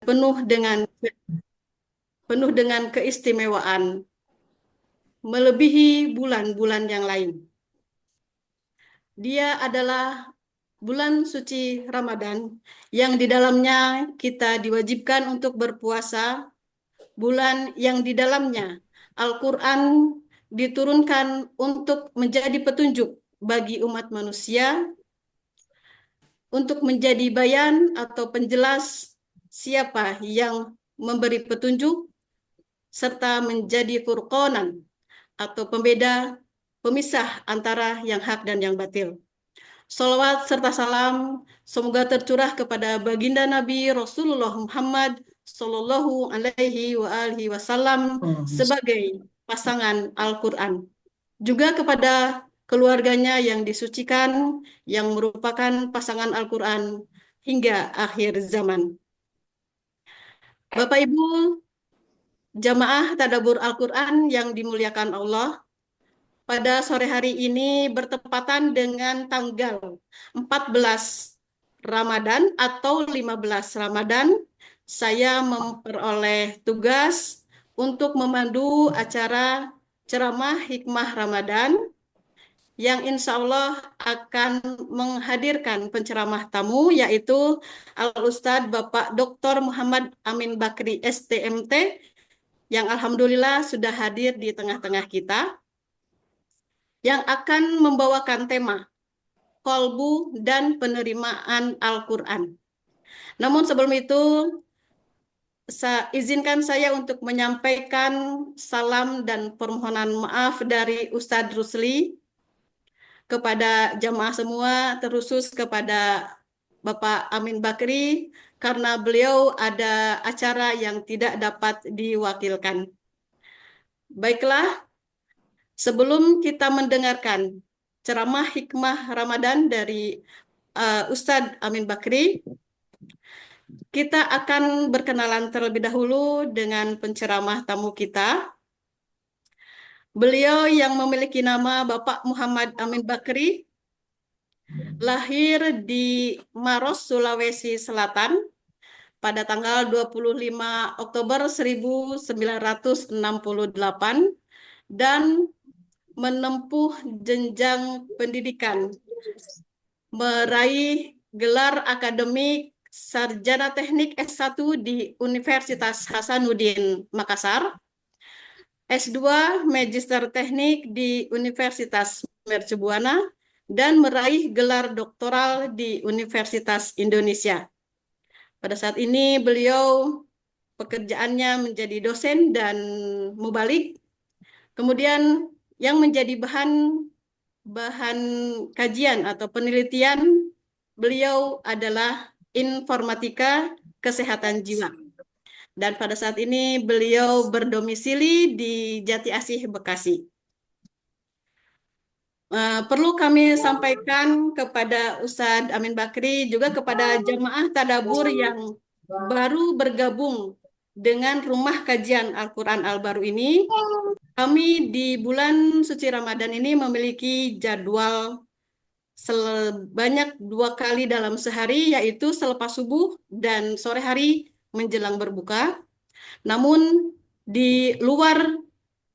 penuh dengan penuh dengan keistimewaan, melebihi bulan-bulan yang lain. Dia adalah bulan suci Ramadan yang di dalamnya kita diwajibkan untuk berpuasa, bulan yang di dalamnya Al-Quran diturunkan untuk menjadi petunjuk bagi umat manusia, untuk menjadi bayan atau penjelas siapa yang memberi petunjuk, serta menjadi furqanan atau pembeda, pemisah antara yang hak dan yang batil. Salawat serta salam semoga tercurah kepada baginda Nabi Rasulullah Muhammad Sallallahu Alaihi Wasallam sebagai pasangan Al-Quran. Juga kepada keluarganya yang disucikan, yang merupakan pasangan Al-Quran hingga akhir zaman. Bapak Ibu, jamaah Tadabbur Al-Quran yang dimuliakan Allah, pada sore hari ini bertepatan dengan tanggal 14 Ramadan atau 15 Ramadan, saya memperoleh tugas untuk memandu acara ceramah hikmah Ramadan yang insya Allah akan menghadirkan penceramah tamu, yaitu Al-Ustadz Bapak Dr. Muhammad Amin Bakri STMT, yang alhamdulillah sudah hadir di tengah-tengah kita, yang akan membawakan tema kolbu dan penerimaan Al-Quran. Namun sebelum itu, izinkan saya untuk menyampaikan salam dan permohonan maaf dari Ustadz Rusli kepada jamaah semua, terkhusus kepada Bapak Amin Bakri, karena beliau ada acara yang tidak dapat diwakilkan. Baiklah, sebelum kita mendengarkan ceramah hikmah Ramadan dari Ustadz Amin Bakri, kita akan berkenalan terlebih dahulu dengan penceramah tamu kita. Beliau yang memiliki nama Bapak Muhammad Amin Bakri, lahir di Maros, Sulawesi Selatan pada tanggal 25 Oktober 1968 dan menempuh jenjang pendidikan, meraih gelar akademik Sarjana Teknik S1 di Universitas Hasanuddin Makassar, S2 Magister Teknik di Universitas Mercubuana, dan meraih gelar doktoral di Universitas Indonesia. Pada saat ini beliau pekerjaannya menjadi dosen dan mubalik. Kemudian yang menjadi bahan kajian atau penelitian beliau adalah informatika kesehatan jiwa. Dan pada saat ini beliau berdomisili di Jati Asih, Bekasi. Perlu kami sampaikan kepada Ustadz Amin Bakri, juga kepada jamaah tadabur yang baru bergabung dengan Rumah Kajian Al-Quran Al-Baru ini, kami di bulan suci Ramadan ini memiliki jadwal sebanyak 2 kali dalam sehari, yaitu selepas subuh dan sore hari menjelang berbuka. Namun di luar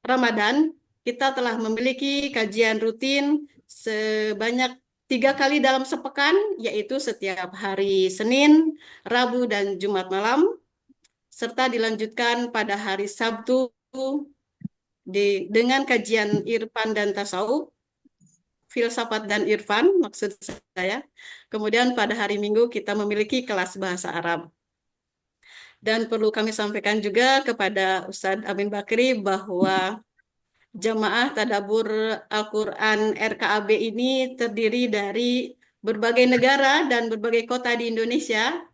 Ramadan, kita telah memiliki kajian rutin sebanyak 3 kali dalam sepekan, yaitu setiap hari Senin, Rabu, dan Jumat malam, serta dilanjutkan pada hari Sabtu dengan kajian Irfan dan Tasawuf, filsafat dan irfan maksud saya. Kemudian pada hari Minggu kita memiliki kelas bahasa Arab. Dan perlu kami sampaikan juga kepada Ustadz Amin Bakri bahwa jamaah Tadabbur Al-Quran RKAB ini terdiri dari berbagai negara dan berbagai kota di Indonesia.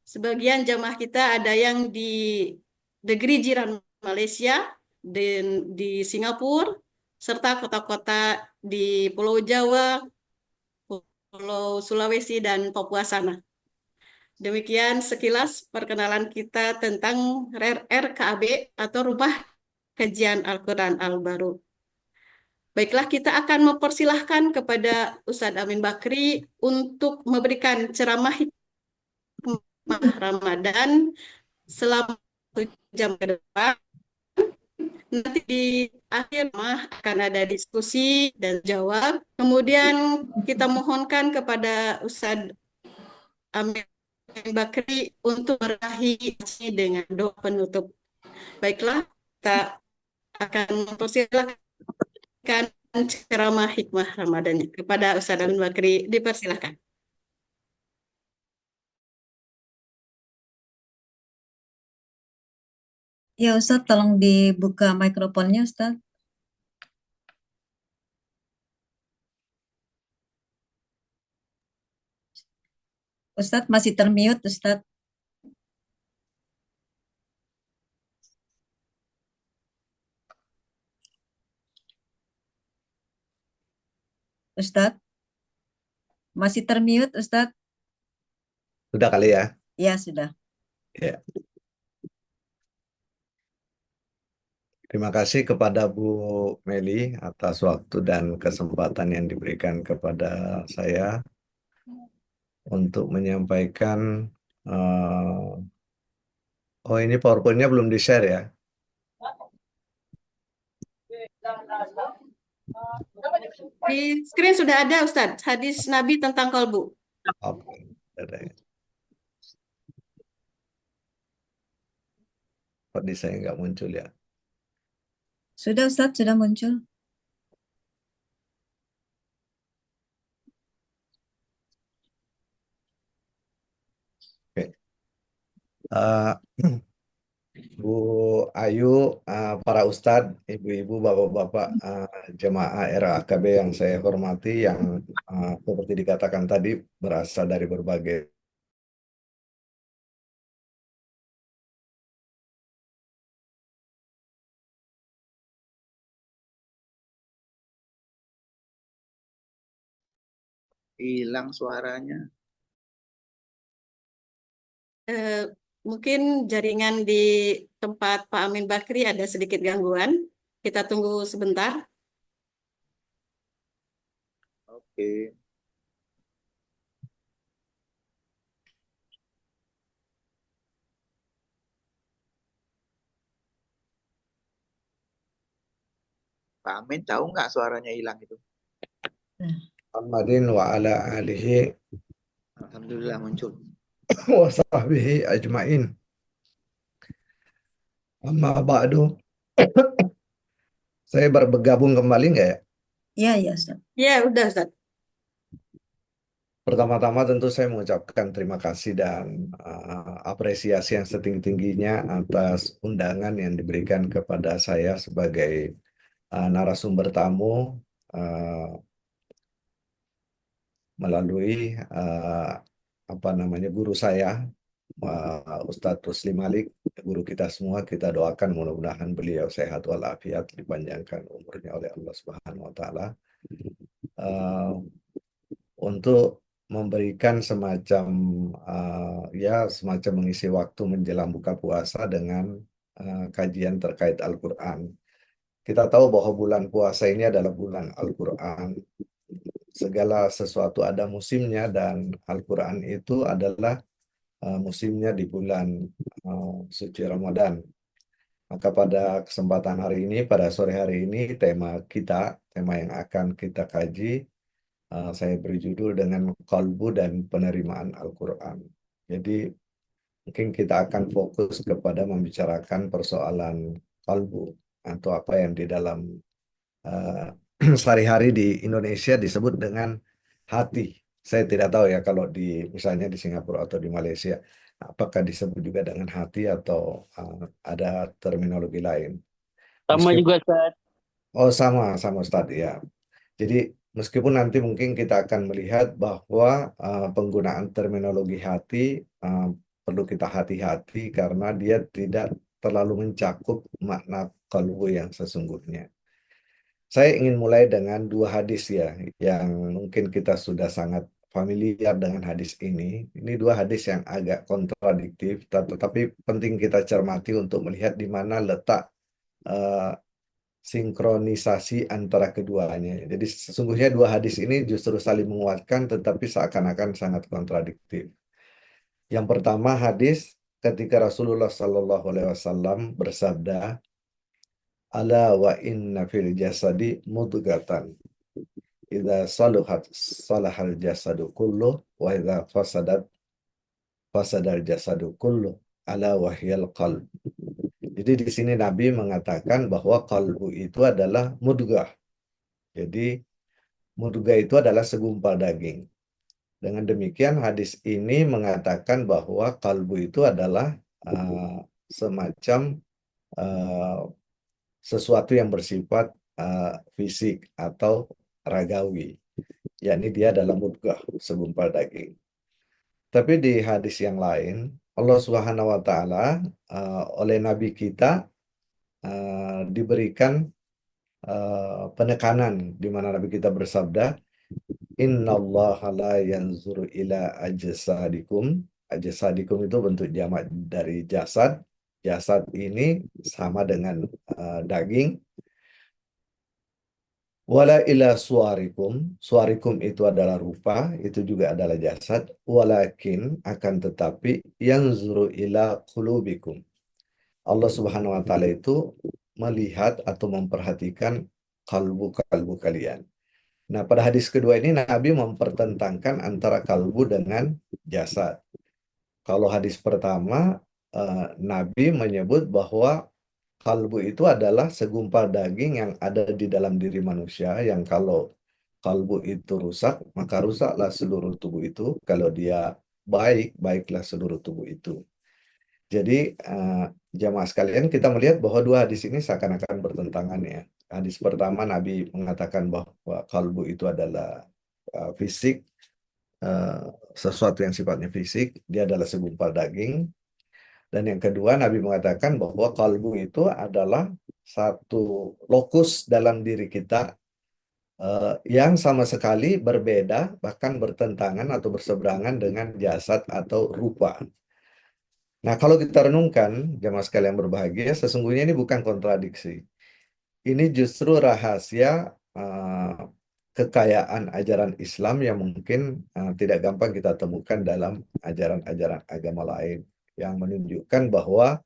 Sebagian jamaah kita ada yang di negeri jiran Malaysia, di Singapura, serta kota-kota di Pulau Jawa, Pulau Sulawesi, dan Papua sana. Demikian sekilas perkenalan kita tentang RKAB atau Rumah Kajian Al-Quran Al-Baru. Baiklah, kita akan mempersilahkan kepada Ustadz Amin Bakri untuk memberikan ceramah hikmah Ramadan selama 1 jam ke depan. Nanti di akhir mah akan ada diskusi dan jawab. Kemudian kita mohonkan kepada Ustadz Amir Bakri untuk berakhir dengan doa penutup. Baiklah, kita akan mempersilahkan ceramah hikmah Ramadannya kepada Ustadz Amir Bakri. Dipersilahkan. Ya Ustadz, tolong dibuka mikrofonnya Ustadz. Ustadz masih termute Ustadz. Ustadz masih termute Ustadz. Sudah kali ya? Ya sudah. Ya. Terima kasih kepada Bu Meli atas waktu dan kesempatan yang diberikan kepada saya untuk menyampaikan. Oh, ini PowerPoint-nya belum di-share ya? Di screen sudah ada Ustadz, hadis Nabi tentang kolbu. Oke, ada ya. Kok di saya nggak muncul ya? Sudah Ustadz, sudah muncul. Oke. Eh, Bu Ayu, para ustadz, ibu-ibu, bapak-bapak, jemaah RAKB yang saya hormati, yang seperti dikatakan tadi berasal dari berbagai Hilang suaranya. Eh, Mungkin jaringan di tempat Pak Amin Bakri ada sedikit gangguan. Kita tunggu sebentar. Oke. Pak Amin tahu nggak suaranya hilang itu? Muhammadin wa ala alihi Alhamdulillah muncul. wa sahbihi ajmain. Amma ba'du. Saya bergabung kembali nggak ya? Ya, ya Ustadz. Ya, udah Ustadz. Pertama-tama tentu saya mengucapkan terima kasih dan apresiasi yang setinggi-tingginya atas undangan yang diberikan kepada saya sebagai narasumber tamu melalui apa namanya guru saya, Ustadz Rusli Malik, guru kita semua. Kita doakan mudah-mudahan beliau sehat walafiat, dipanjangkan umurnya oleh Allah Subhanahu Wa Taala, untuk memberikan semacam ya semacam mengisi waktu menjelang buka puasa dengan kajian terkait Al-Quran. Kita tahu bahwa bulan puasa ini adalah bulan Al-Quran. Segala sesuatu ada musimnya, dan Al-Quran itu adalah musimnya di bulan suci Ramadan. Maka pada kesempatan hari ini, pada sore hari ini, tema yang akan kita kaji, saya beri judul dengan Qalbu dan Penerimaan Al-Quran. Jadi mungkin kita akan fokus kepada membicarakan persoalan kalbu, atau apa yang di dalam sehari-hari di Indonesia disebut dengan hati. Saya tidak tahu ya kalau di misalnya di Singapura atau di Malaysia, apakah disebut juga dengan hati atau ada terminologi lain. Sama Meskipun, juga Ustaz. oh sama Ustadz ya. Jadi meskipun nanti mungkin kita akan melihat bahwa penggunaan terminologi hati perlu kita hati-hati karena dia tidak terlalu mencakup makna kalbu yang sesungguhnya. Saya ingin mulai dengan 2 hadis ya, yang mungkin kita sudah sangat familiar dengan hadis ini. Ini 2 hadis yang agak kontradiktif, tetapi penting kita cermati untuk melihat di mana letak eh, sinkronisasi antara keduanya. Jadi sesungguhnya 2 hadis ini justru saling menguatkan, tetapi seakan-akan sangat kontradiktif. Yang pertama hadis, ketika Rasulullah Shallallahu Alaihi Wasallam bersabda, "Ala wa inna fil jasadi mudghatan, idza saluhat salahal jasadu kullu, wa idza fasadal jasadu kullu, ala wahyal qalb." Jadi di sini Nabi mengatakan bahwa kalbu itu adalah mudghah. Jadi mudghah itu adalah segumpal daging. Dengan demikian hadis ini mengatakan bahwa kalbu itu adalah semacam uh, sesuatu yang bersifat fisik atau ragawi, yakni dia adalah mudghah, segumpal daging. Tapi di hadis yang lain, Allah Subhanahu wa taala oleh nabi kita diberikan penekanan di mana nabi kita bersabda, "Innallaha la yanzuru ila ajsadikum." Ajsadikum itu bentuk jamak dari jasad. Jasad ini sama dengan daging. Wala ila suarikum. Suarikum itu adalah rupa, itu juga adalah jasad. Walakin, akan tetapi, yanzuru ila qulubikum. Allah Subhanahu wa taala itu melihat atau memperhatikan kalbu-kalbu kalian. Nah, pada hadis kedua ini Nabi mempertentangkan antara kalbu dengan jasad. Kalau hadis pertama, Nabi menyebut bahwa kalbu itu adalah segumpal daging yang ada di dalam diri manusia, yang kalau kalbu itu rusak, maka rusaklah seluruh tubuh itu. Kalau dia baik, baiklah seluruh tubuh itu. Jadi jamaah sekalian, kita melihat bahwa dua hadis ini seakan-akan bertentangan ya. Hadis pertama Nabi mengatakan bahwa kalbu itu adalah fisik, sesuatu yang sifatnya fisik, dia adalah segumpal daging. Dan yang kedua Nabi mengatakan bahwa kalbu itu adalah satu lokus dalam diri kita yang sama sekali berbeda, bahkan bertentangan atau berseberangan dengan jasad atau rupa. Nah, kalau kita renungkan, jamaah sekalian berbahagia, sesungguhnya ini bukan kontradiksi. Ini justru rahasia kekayaan ajaran Islam yang mungkin tidak gampang kita temukan dalam ajaran-ajaran agama lain, yang menunjukkan bahwa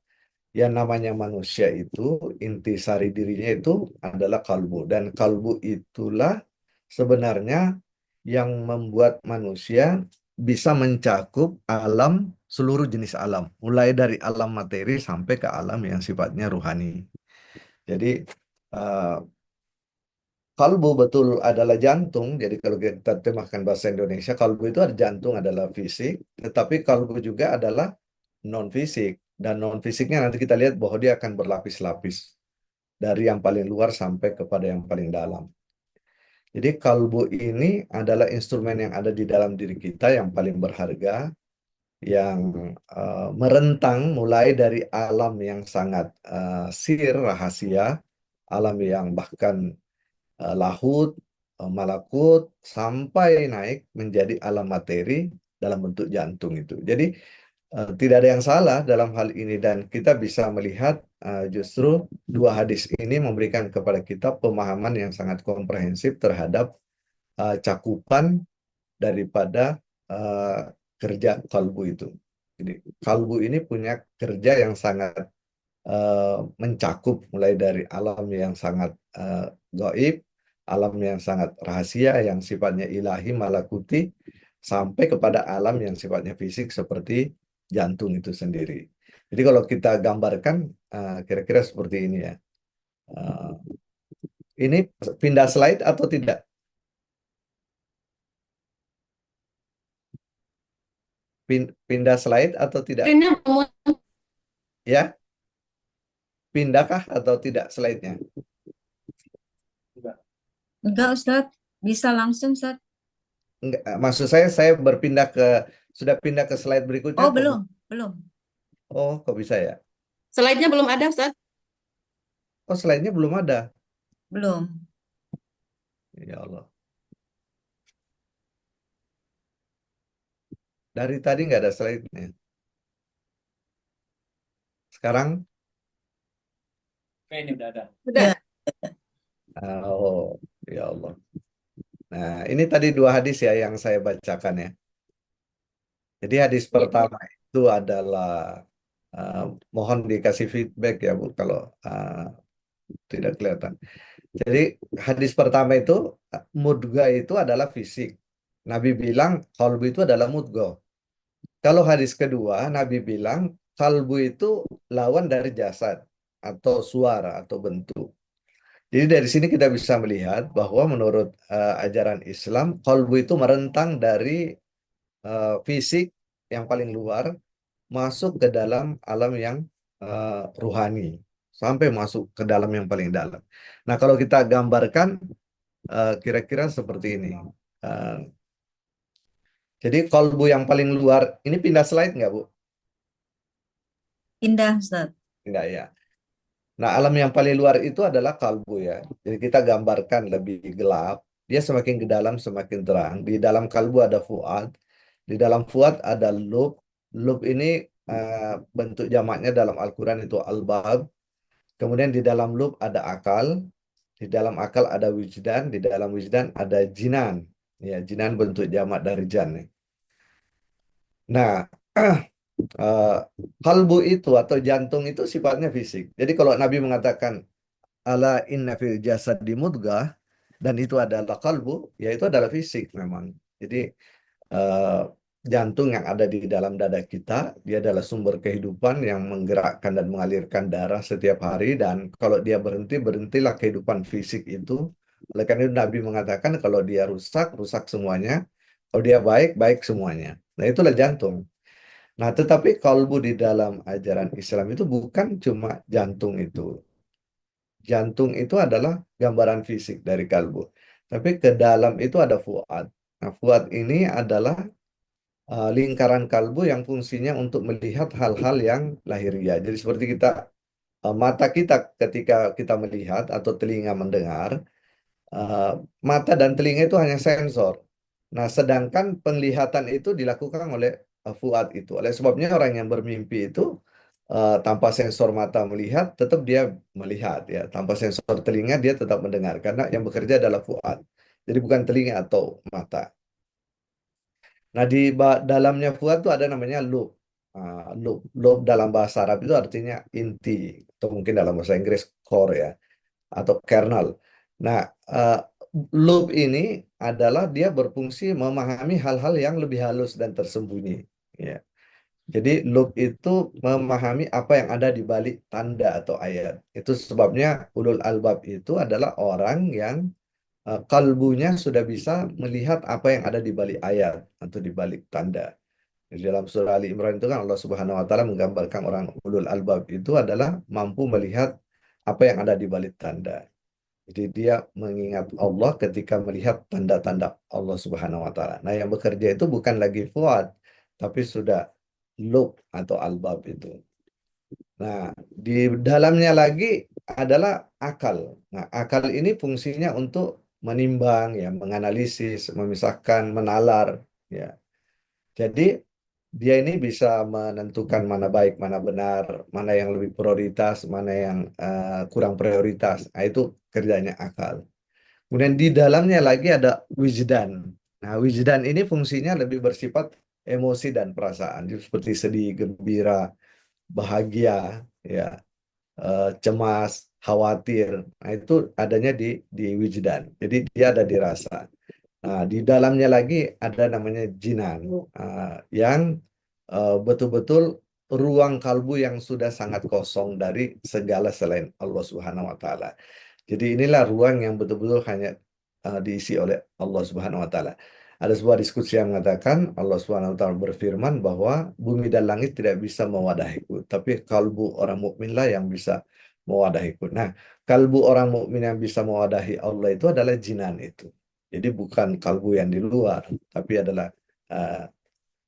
yang namanya manusia itu, intisari dirinya itu adalah kalbu. Dan kalbu itulah sebenarnya yang membuat manusia bisa mencakup alam, seluruh jenis alam, mulai dari alam materi sampai ke alam yang sifatnya ruhani. Jadi kalbu betul adalah jantung. Jadi kalau kita terjemahkan bahasa Indonesia, kalbu itu ada jantung, adalah fisik, tetapi kalbu juga adalah non fisik. Dan non fisiknya nanti kita lihat bahwa dia akan berlapis-lapis dari yang paling luar sampai kepada yang paling dalam. Jadi kalbu ini adalah instrumen yang ada di dalam diri kita yang paling berharga, yang merentang mulai dari alam yang sangat sir, rahasia, alam yang bahkan lahut, malakut, sampai naik menjadi alam materi dalam bentuk jantung itu. Jadi tidak ada yang salah dalam hal ini, dan kita bisa melihat justru dua hadis ini memberikan kepada kita pemahaman yang sangat komprehensif terhadap cakupan daripada kerja kalbu itu. Jadi kalbu ini punya kerja yang sangat mencakup mulai dari alam yang sangat gaib, alam yang sangat rahasia yang sifatnya ilahi, malakuti, sampai kepada alam yang sifatnya fisik seperti jantung itu sendiri. Jadi kalau kita gambarkan kira-kira seperti ini ya. Ini pindah slide atau tidak? Pindah slide atau tidak? Screen-nya belum. Ya? Pindahkah atau tidak slide-nya? Enggak, Ustadz. Bisa langsung, Ustadz. Enggak, maksud saya berpindah sudah pindah ke slide berikutnya. Oh, belum. Oh, kok bisa ya? Slide-nya belum ada, Ustaz. Oh, slide-nya belum ada. Belum. Ya Allah. Dari tadi nggak ada slide-nya. Sekarang? Ini udah ada. Udah. Ya. Oh, ya Allah. Nah, ini tadi dua hadis ya yang saya bacakan ya. Jadi hadis pertama itu adalah Mohon dikasih feedback ya Bu kalau tidak kelihatan. Jadi hadis pertama itu mudga itu adalah fisik. Nabi bilang kalbu itu adalah mudga. Kalau hadis kedua Nabi bilang kalbu itu lawan dari jasad atau suara atau bentuk. Jadi dari sini kita bisa melihat bahwa menurut ajaran Islam kalbu itu merentang dari fisik yang paling luar masuk ke dalam alam yang ruhani sampai masuk ke dalam yang paling dalam. Nah, kalau kita gambarkan kira-kira seperti ini. Eh, jadi kalbu yang paling luar, ini pindah slide nggak Bu? Indah, Ustaz. Enggak ya. Nah, alam yang paling luar itu adalah kalbu ya. Jadi kita gambarkan lebih gelap, dia semakin ke dalam semakin terang. Di dalam kalbu ada fuad, di dalam fuad ada lub. Lub ini bentuk jamaknya dalam Al-Quran itu albab. Kemudian di dalam lub ada akal, di dalam akal ada wijdan, di dalam wijdan ada jinan. Ya, jinan bentuk jamak dari jan. Nah, eh, kalbu itu atau jantung itu sifatnya fisik. Jadi kalau Nabi mengatakan ala inna fil jasad di mudghah dan itu adalah kalbu, ya itu adalah fisik memang. Jadi eh, jantung yang ada di dalam dada kita, dia adalah sumber kehidupan yang menggerakkan dan mengalirkan darah setiap hari dan kalau dia berhenti, berhentilah kehidupan fisik itu. Oleh karena itu Nabi mengatakan kalau dia rusak, rusak semuanya. Kalau dia baik, baik semuanya. Nah, itulah jantung. Nah, tetapi kalbu di dalam ajaran Islam itu bukan cuma jantung itu. Jantung itu adalah gambaran fisik dari kalbu. Tapi ke dalam itu ada fuad. Nah, fuad ini adalah lingkaran kalbu yang fungsinya untuk melihat hal-hal yang lahiriah. Jadi seperti mata kita ketika kita melihat atau telinga mendengar, eh, mata dan telinga itu hanya sensor. Nah, sedangkan penglihatan itu dilakukan oleh fuad itu. Oleh sebabnya orang yang bermimpi itu tanpa sensor mata melihat, tetap dia melihat ya. Tanpa sensor telinga dia tetap mendengar karena yang bekerja adalah fuad. Jadi bukan telinga atau mata. Nah, di dalamnya fuad itu ada namanya lub. Lub dalam bahasa Arab itu artinya inti atau mungkin dalam bahasa Inggris core ya atau kernel. Nah, uh, loop ini adalah dia berfungsi memahami hal-hal yang lebih halus dan tersembunyi. Ya. Jadi loop itu memahami apa yang ada di balik tanda atau ayat. Itu sebabnya ulul albab itu adalah orang yang kalbunya sudah bisa melihat apa yang ada di balik ayat atau di balik tanda. Di dalam surah Ali Imran itu kan Allah Subhanahu wa taala menggambarkan orang ulul albab itu adalah mampu melihat apa yang ada di balik tanda. Jadi dia mengingat Allah ketika melihat tanda-tanda Allah Subhanahu wa taala. Nah, yang bekerja itu bukan lagi fuad, tapi sudah lub atau albab itu. Nah, di dalamnya lagi adalah akal. Nah, akal ini fungsinya untuk menimbang, ya, menganalisis, memisahkan, menalar, ya. Jadi dia ini bisa menentukan mana baik, mana benar, mana yang lebih prioritas, mana yang kurang prioritas. Nah, itu kerjanya akal. Kemudian di dalamnya lagi ada wijdan. Nah, wijdan ini fungsinya lebih bersifat emosi dan perasaan, jadi seperti sedih, gembira, bahagia, ya, cemas, khawatir. Nah, itu adanya di wijdan. Jadi dia ada di rasa. Nah, di dalamnya lagi ada namanya jinan, yang betul-betul ruang kalbu yang sudah sangat kosong dari segala selain Allah Subhanahu wa taala. Jadi inilah ruang yang betul-betul hanya diisi oleh Allah Subhanahu wa taala. Ada sebuah diskusi yang mengatakan Allah Subhanahu wa taala berfirman bahwa bumi dan langit tidak bisa mewadahiku, tapi kalbu orang mukminlah yang bisa mewadahiku. Nah, kalbu orang mukmin yang bisa mewadahi Allah itu adalah jinan itu. Jadi bukan kalbu yang di luar, tapi adalah uh,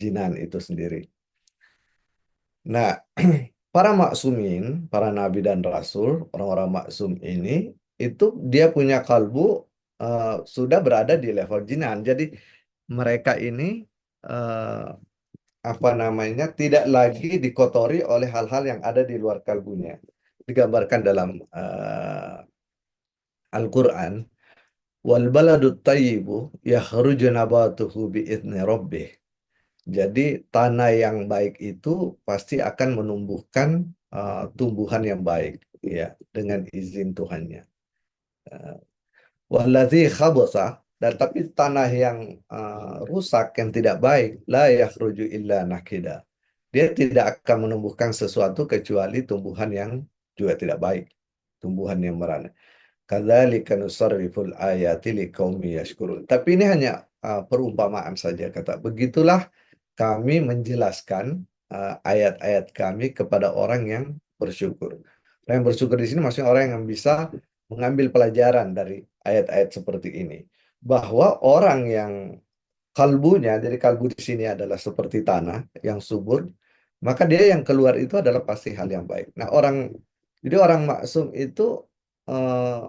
jinan itu sendiri. Nah, para maksumin, para nabi dan rasul, orang-orang maksum ini, itu dia punya kalbu sudah berada di level jinan. Jadi mereka ini uh, apa namanya tidak lagi dikotori oleh hal-hal yang ada di luar kalbunya. Digambarkan dalam Al-Quran, wal baladut tayyibu yakhruju nabatuhu bi'idni rabbih. Jadi tanah yang baik itu pasti akan menumbuhkan tumbuhan yang baik, ya, dengan izin Tuhannya. Uh, Waladzi khabasa, dan tapi tanah yang rusak, yang tidak baik, la yakhruju illa nakida. Dia tidak akan menumbuhkan sesuatu kecuali tumbuhan yang juga tidak baik, tumbuhan yang merana. Kadzalika nusarriful ayati liqaumi yashkurun. Tapi ini hanya perumpamaan saja, kata. Begitulah kami menjelaskan ayat-ayat kami kepada orang yang bersyukur. Orang yang bersyukur di sini maksudnya orang yang bisa mengambil pelajaran dari ayat-ayat seperti ini. Bahwa orang yang kalbunya, jadi kalbu di sini adalah seperti tanah yang subur, maka dia yang keluar itu adalah pasti hal yang baik. Nah, jadi orang maksum itu eh,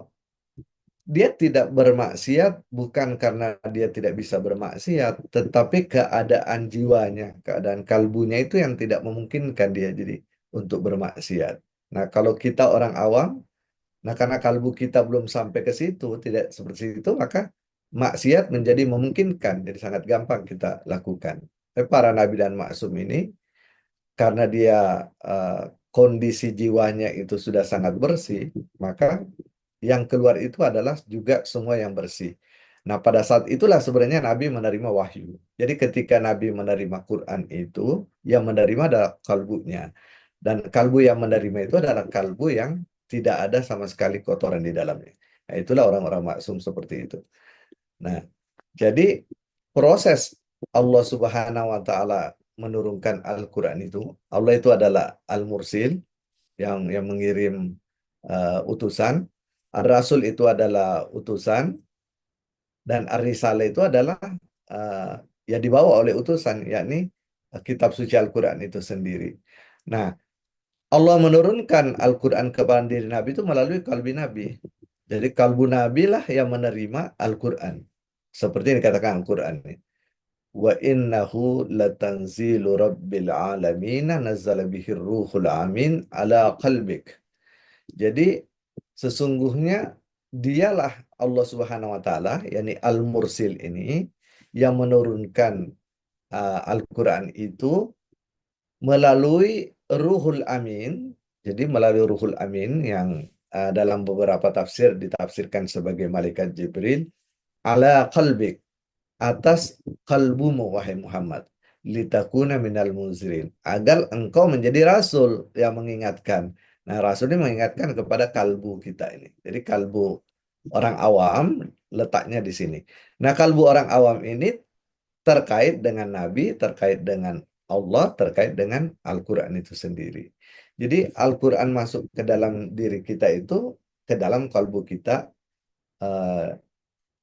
dia tidak bermaksiat bukan karena dia tidak bisa bermaksiat, tetapi keadaan jiwanya, keadaan kalbunya itu yang tidak memungkinkan dia jadi untuk bermaksiat. Nah, kalau kita orang awam, nah karena kalbu kita belum sampai ke situ, tidak seperti itu, maka maksiat menjadi memungkinkan, jadi sangat gampang kita lakukan. Tapi para nabi dan maksum ini, karena dia eh, kondisi jiwanya itu sudah sangat bersih, maka yang keluar itu adalah juga semua yang bersih. Nah, pada saat itulah sebenarnya Nabi menerima wahyu. Jadi ketika Nabi menerima Quran itu, yang menerima adalah kalbunya. Dan kalbu yang menerima itu adalah kalbu yang tidak ada sama sekali kotoran di dalamnya. Nah, itulah orang-orang maksum seperti itu. Nah, jadi proses Allah Subhanahu wa taala menurunkan Al-Qur'an itu, Allah itu adalah Al-Mursil, yang mengirim utusan. Ar-Rasul itu adalah utusan, dan Ar-Risalah itu adalah uh, yang dibawa oleh utusan, yakni kitab suci Al-Quran itu sendiri. Nah, Allah menurunkan Al-Quran kepada diri Nabi itu melalui kalbi Nabi. Jadi kalbu Nabi lah yang menerima Al-Quran. Seperti yang dikatakan Al-Quran ini. Wa innahu latanzilu rabbil alamin nazzala bihir ruhul amin ala qalbik. Jadi sesungguhnya dialah Allah Subhanahu wa taala, yakni Al-Mursil ini, yang menurunkan Al-Qur'an itu melalui Ruhul Amin. Jadi melalui Ruhul Amin yang dalam beberapa tafsir ditafsirkan sebagai malaikat Jibril, ala qalbik, atas kalbumu wahai Muhammad, litakuna minal munzirin, agar engkau menjadi rasul yang mengingatkan. Nah, rasul ini mengingatkan kepada kalbu kita ini. Jadi kalbu orang awam letaknya di sini. Nah, kalbu orang awam ini terkait dengan Nabi, terkait dengan Allah, terkait dengan Al-Quran itu sendiri. Jadi Al-Quran masuk ke dalam diri kita itu, ke dalam kalbu kita, eh,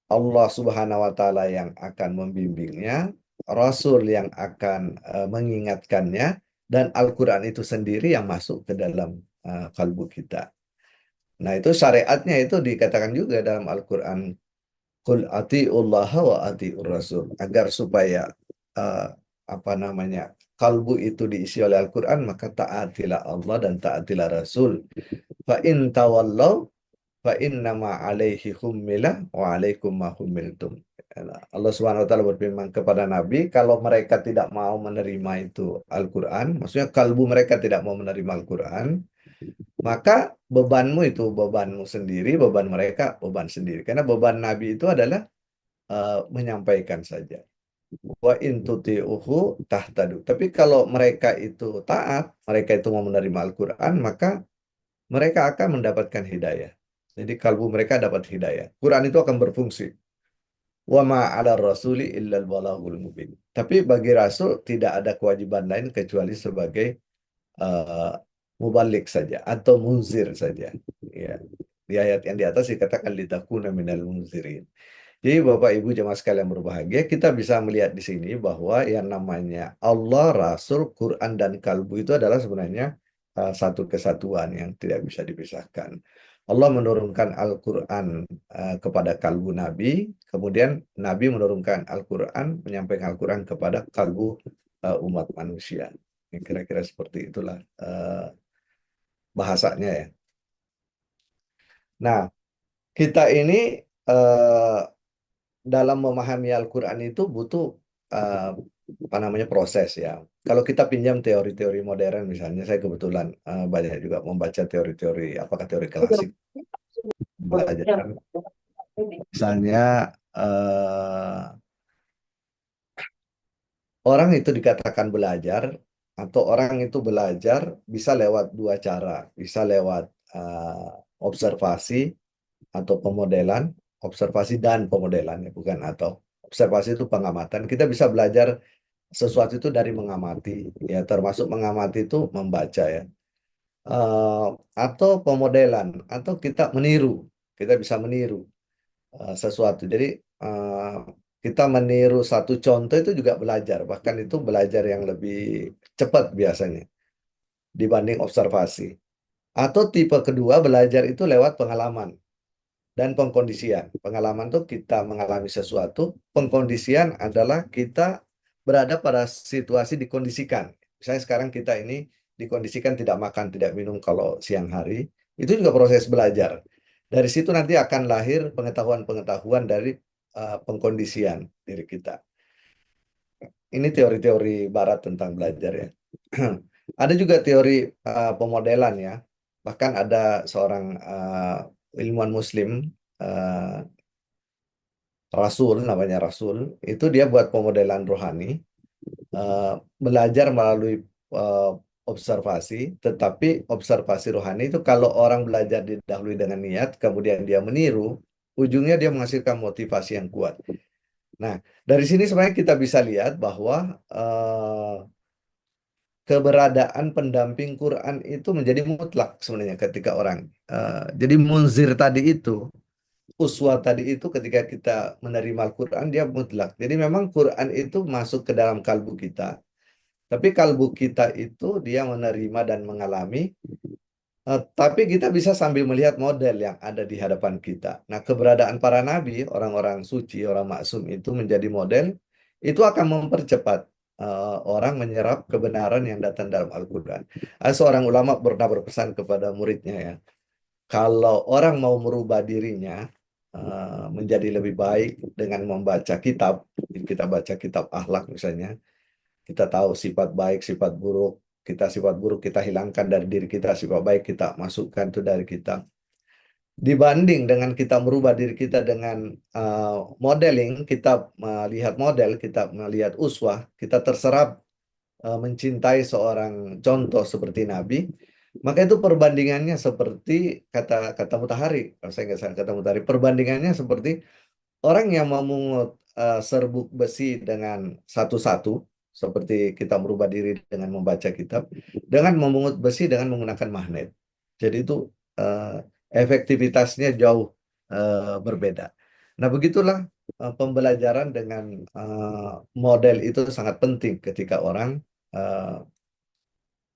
Allah Subhanahu wa taala yang akan membimbingnya, Rasul yang akan mengingatkannya, dan Al-Quran itu sendiri yang masuk ke dalam kalbu kita. Nah, itu syariatnya itu dikatakan juga dalam Al-Quran, Qul ati'ullaha wa ati'ur rasul, agar supaya eh, apa namanya, kalbu itu diisi oleh Al-Quran, maka taatilah Allah dan taatilah Rasul. Fa in tawallaw fa innama alaihi hummilah wa alaikum ma hummiltum. Allah Subhanahu wa taala berfirman kepada Nabi, kalau mereka tidak mau menerima itu Al-Qur'an, maksudnya kalbu mereka tidak mau menerima Al-Qur'an, maka bebanmu itu bebanmu sendiri, beban mereka beban sendiri. Karena beban Nabi itu adalah menyampaikan saja. Wa in tuti'uhu tahtadu. Tapi kalau mereka itu taat, mereka itu mau menerima Al-Qur'an, maka mereka akan mendapatkan hidayah. Jadi kalbu mereka dapat hidayah. Quran itu akan berfungsi. Wa ma 'ala rasuli illal balaghul mubin. Tapi bagi rasul tidak ada kewajiban lain kecuali sebagai uh, mubalik saja atau munzir saja. Ya. Di ayat yang di atas dikatakan litakuna minal munzirin. Jadi Bapak Ibu jemaah sekalian berbahagia, kita bisa melihat di sini bahwa yang namanya Allah, Rasul, Quran, dan kalbu itu adalah sebenarnya satu kesatuan yang tidak bisa dipisahkan. Allah menurunkan Al-Quran kepada kalbu Nabi, kemudian Nabi menurunkan Al-Quran, menyampaikan Al-Quran kepada kalbu umat manusia. Kira-kira seperti itulah bahasanya ya. Nah, kita ini dalam memahami Al-Quran itu butuh apa namanya proses ya. Kalau kita pinjam teori-teori modern misalnya, saya kebetulan banyak juga membaca teori-teori, apakah teori klasik belajar. Misalnya orang itu dikatakan belajar atau orang itu belajar bisa lewat dua cara, bisa lewat observasi atau pemodelan, observasi dan pemodelan ya, bukan atau. Observasi itu pengamatan. Kita bisa belajar sesuatu itu dari mengamati, ya termasuk mengamati itu membaca ya. Eh, atau pemodelan, atau kita meniru, kita bisa meniru sesuatu. Jadi eh, kita meniru satu contoh itu juga belajar, bahkan itu belajar yang lebih cepat biasanya dibanding observasi. Atau tipe kedua belajar itu lewat pengalaman dan pengkondisian. Pengalaman tuh kita mengalami sesuatu, pengkondisian adalah kita berada pada situasi dikondisikan. Misalnya sekarang kita ini dikondisikan tidak makan, tidak minum kalau siang hari, itu juga proses belajar. Dari situ nanti akan lahir pengetahuan-pengetahuan dari pengkondisian diri kita. Ini teori-teori barat tentang belajar ya. Ada juga teori pemodelan ya. Bahkan ada seorang ilmuwan Muslim, uh, Rasul, namanya Rasul, itu dia buat pemodelan rohani, belajar melalui uh, observasi, tetapi observasi rohani itu kalau orang belajar didahului dengan niat, kemudian dia meniru, ujungnya dia menghasilkan motivasi yang kuat. Nah, dari sini sebenarnya kita bisa lihat bahwa keberadaan pendamping Quran itu menjadi mutlak sebenarnya ketika orang. Jadi munzir tadi itu, uswah tadi itu ketika kita menerima Al-Quran dia mutlak. Jadi memang Quran itu masuk ke dalam kalbu kita. Tapi kalbu kita itu dia menerima dan mengalami. Tapi kita bisa sambil melihat model yang ada di hadapan kita. Nah, keberadaan para nabi, orang-orang suci, orang maksum itu menjadi model, itu akan mempercepat orang menyerap kebenaran yang datang dalam Al-Quran. Seorang ulama pernah berpesan kepada muridnya ya, kalau orang mau merubah dirinya menjadi lebih baik dengan membaca kitab, kita baca kitab akhlak misalnya, kita tahu sifat baik, sifat buruk, sifat buruk kita hilangkan dari diri kita, sifat baik kita masukkan itu dari kita. Dibanding dengan kita merubah diri kita dengan modeling, kita melihat model, kita melihat uswah, kita terserap mencintai seorang contoh seperti Nabi, maka itu perbandingannya seperti kata kata Mutahari, kalau saya nggak salah kata Mutahari, perbandingannya seperti orang yang memungut serbuk besi dengan satu-satu, seperti kita merubah diri dengan membaca kitab, dengan memungut besi dengan menggunakan magnet. Jadi itu eh, efektivitasnya jauh berbeda. Nah, begitulah pembelajaran dengan model itu sangat penting ketika orang eh,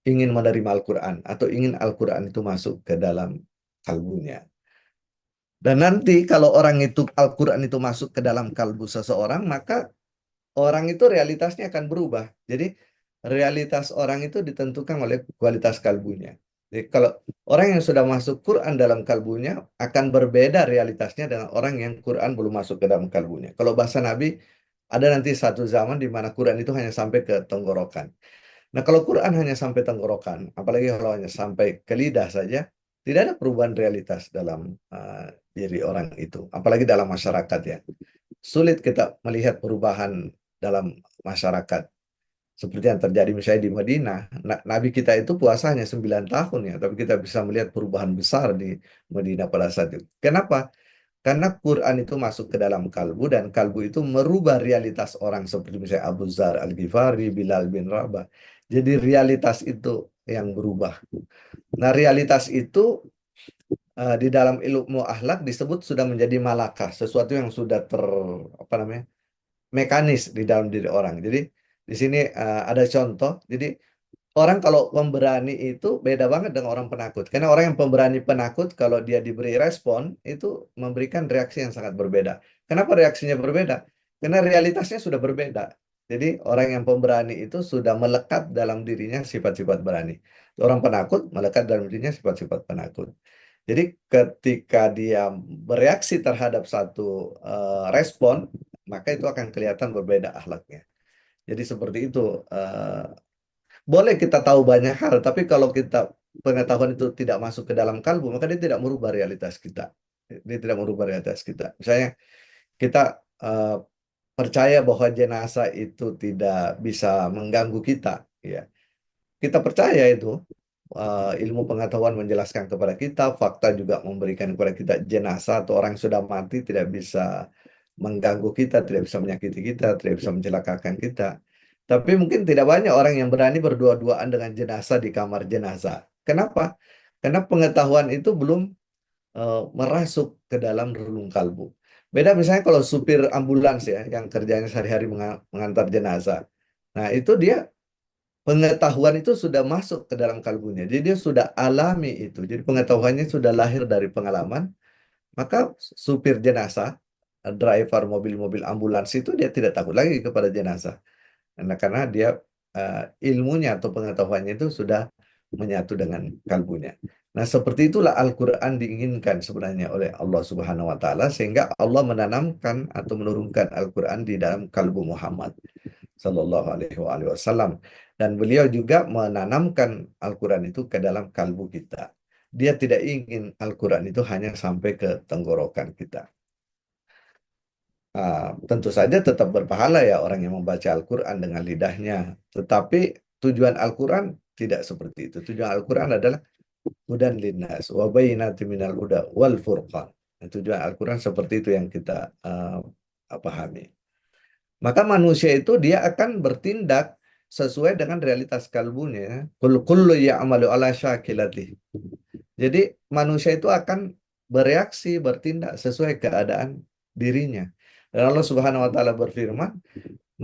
ingin menerima Al-Quran atau ingin Al-Quran itu masuk ke dalam kalbunya. Dan nanti kalau orang itu Al-Quran itu masuk ke dalam kalbu seseorang, maka orang itu realitasnya akan berubah. Jadi realitas orang itu ditentukan oleh kualitas kalbunya. Jadi kalau orang yang sudah masuk Quran dalam kalbunya akan berbeda realitasnya dengan orang yang Quran belum masuk ke dalam kalbunya. Kalau bahasa Nabi, ada nanti satu zaman di mana Quran itu hanya sampai ke tenggorokan. Nah, kalau Quran hanya sampai tenggorokan, apalagi kalau hanya sampai ke lidah saja, tidak ada perubahan realitas dalam diri orang itu, apalagi dalam masyarakat ya. Sulit kita melihat perubahan dalam masyarakat seperti yang terjadi misalnya di Madinah. Nabi kita itu puasanya 9 tahun ya, tapi kita bisa melihat perubahan besar di Madinah pada saat itu. Kenapa? Karena Quran itu masuk ke dalam kalbu dan kalbu itu merubah realitas orang seperti misalnya Abu Dzar Al-Ghifari, Bilal bin Rabah. Jadi realitas itu yang berubah. Nah, realitas itu di dalam ilmu akhlak disebut sudah menjadi malakah, sesuatu yang sudah apa namanya? Mekanis di dalam diri orang. Jadi di sini ada contoh. Jadi orang kalau pemberani itu beda banget dengan orang penakut. Karena orang yang pemberani penakut kalau dia diberi respon itu memberikan reaksi yang sangat berbeda. Kenapa reaksinya berbeda? Karena realitasnya sudah berbeda. Jadi orang yang pemberani itu sudah melekat dalam dirinya sifat-sifat berani. Orang penakut melekat dalam dirinya sifat-sifat penakut. Jadi ketika dia bereaksi terhadap satu respon, maka itu akan kelihatan berbeda akhlaknya. Jadi seperti itu. Boleh kita tahu banyak hal, tapi kalau kita pengetahuan itu tidak masuk ke dalam kalbu, maka dia tidak merubah realitas kita. Dia tidak merubah realitas kita. Misalnya kita eh, percaya bahwa jenazah itu tidak bisa mengganggu kita, ya. Kita percaya itu. Ilmu pengetahuan menjelaskan kepada kita, fakta juga memberikan kepada kita jenazah atau orang yang sudah mati tidak bisa mengganggu kita, tidak bisa menyakiti kita, tidak bisa mencelakakan kita. Tapi mungkin tidak banyak orang yang berani berdua-duaan dengan jenazah di kamar jenazah. Kenapa? Karena pengetahuan itu belum merasuk ke dalam relung kalbu. Beda misalnya kalau supir ambulans ya, yang kerjanya sehari-hari mengantar jenazah. Nah, itu dia pengetahuan itu sudah masuk ke dalam kalbunya. Jadi dia sudah alami itu. Jadi pengetahuannya sudah lahir dari pengalaman. Maka supir jenazah, driver mobil-mobil ambulans itu dia tidak takut lagi kepada jenazah. Karena dia ilmunya atau pengetahuannya itu sudah menyatu dengan kalbunya. Nah, seperti itulah Al-Quran diinginkan sebenarnya oleh Allah Subhanahu wa Ta'ala, sehingga Allah menanamkan atau menurunkan Al-Quran di dalam kalbu Muhammad Sallallahu Alaihi Wasallam. Dan beliau juga menanamkan Al-Quran itu ke dalam kalbu kita. Dia tidak ingin Al-Quran itu hanya sampai ke tenggorokan kita. Tentu saja tetap berpahala ya orang yang membaca Al-Quran dengan lidahnya. Tetapi tujuan Al-Quran tidak seperti itu. Tujuan Al-Quran adalah hudan linnas wa bayyinatin minal huda wal furqan. Tujuan Al-Quran seperti itu yang kita pahami. Maka manusia itu dia akan bertindak sesuai dengan realitas kalbunya. Kullu ya'malu ala syakilatih. Jadi manusia itu akan bereaksi, bertindak sesuai keadaan dirinya. Dan Allah Subhanahu wa taala berfirman,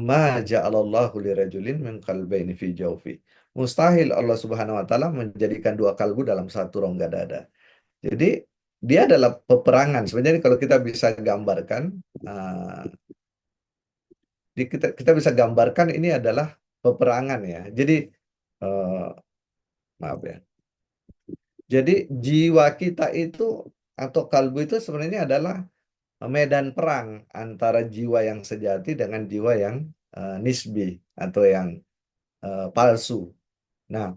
"Ma ja'alallahu lirajulin min qalbaini fi jawfi." Mustahil Allah Subhanahu wa taala menjadikan dua kalbu dalam satu rongga dada. Jadi dia adalah peperangan. Sebenarnya kalau kita bisa gambarkan, kita bisa gambarkan ini adalah peperangan ya. Jadi maaf ya. Jadi jiwa kita itu atau kalbu itu sebenarnya adalah medan perang antara jiwa yang sejati dengan jiwa yang nisbi atau yang palsu. Nah,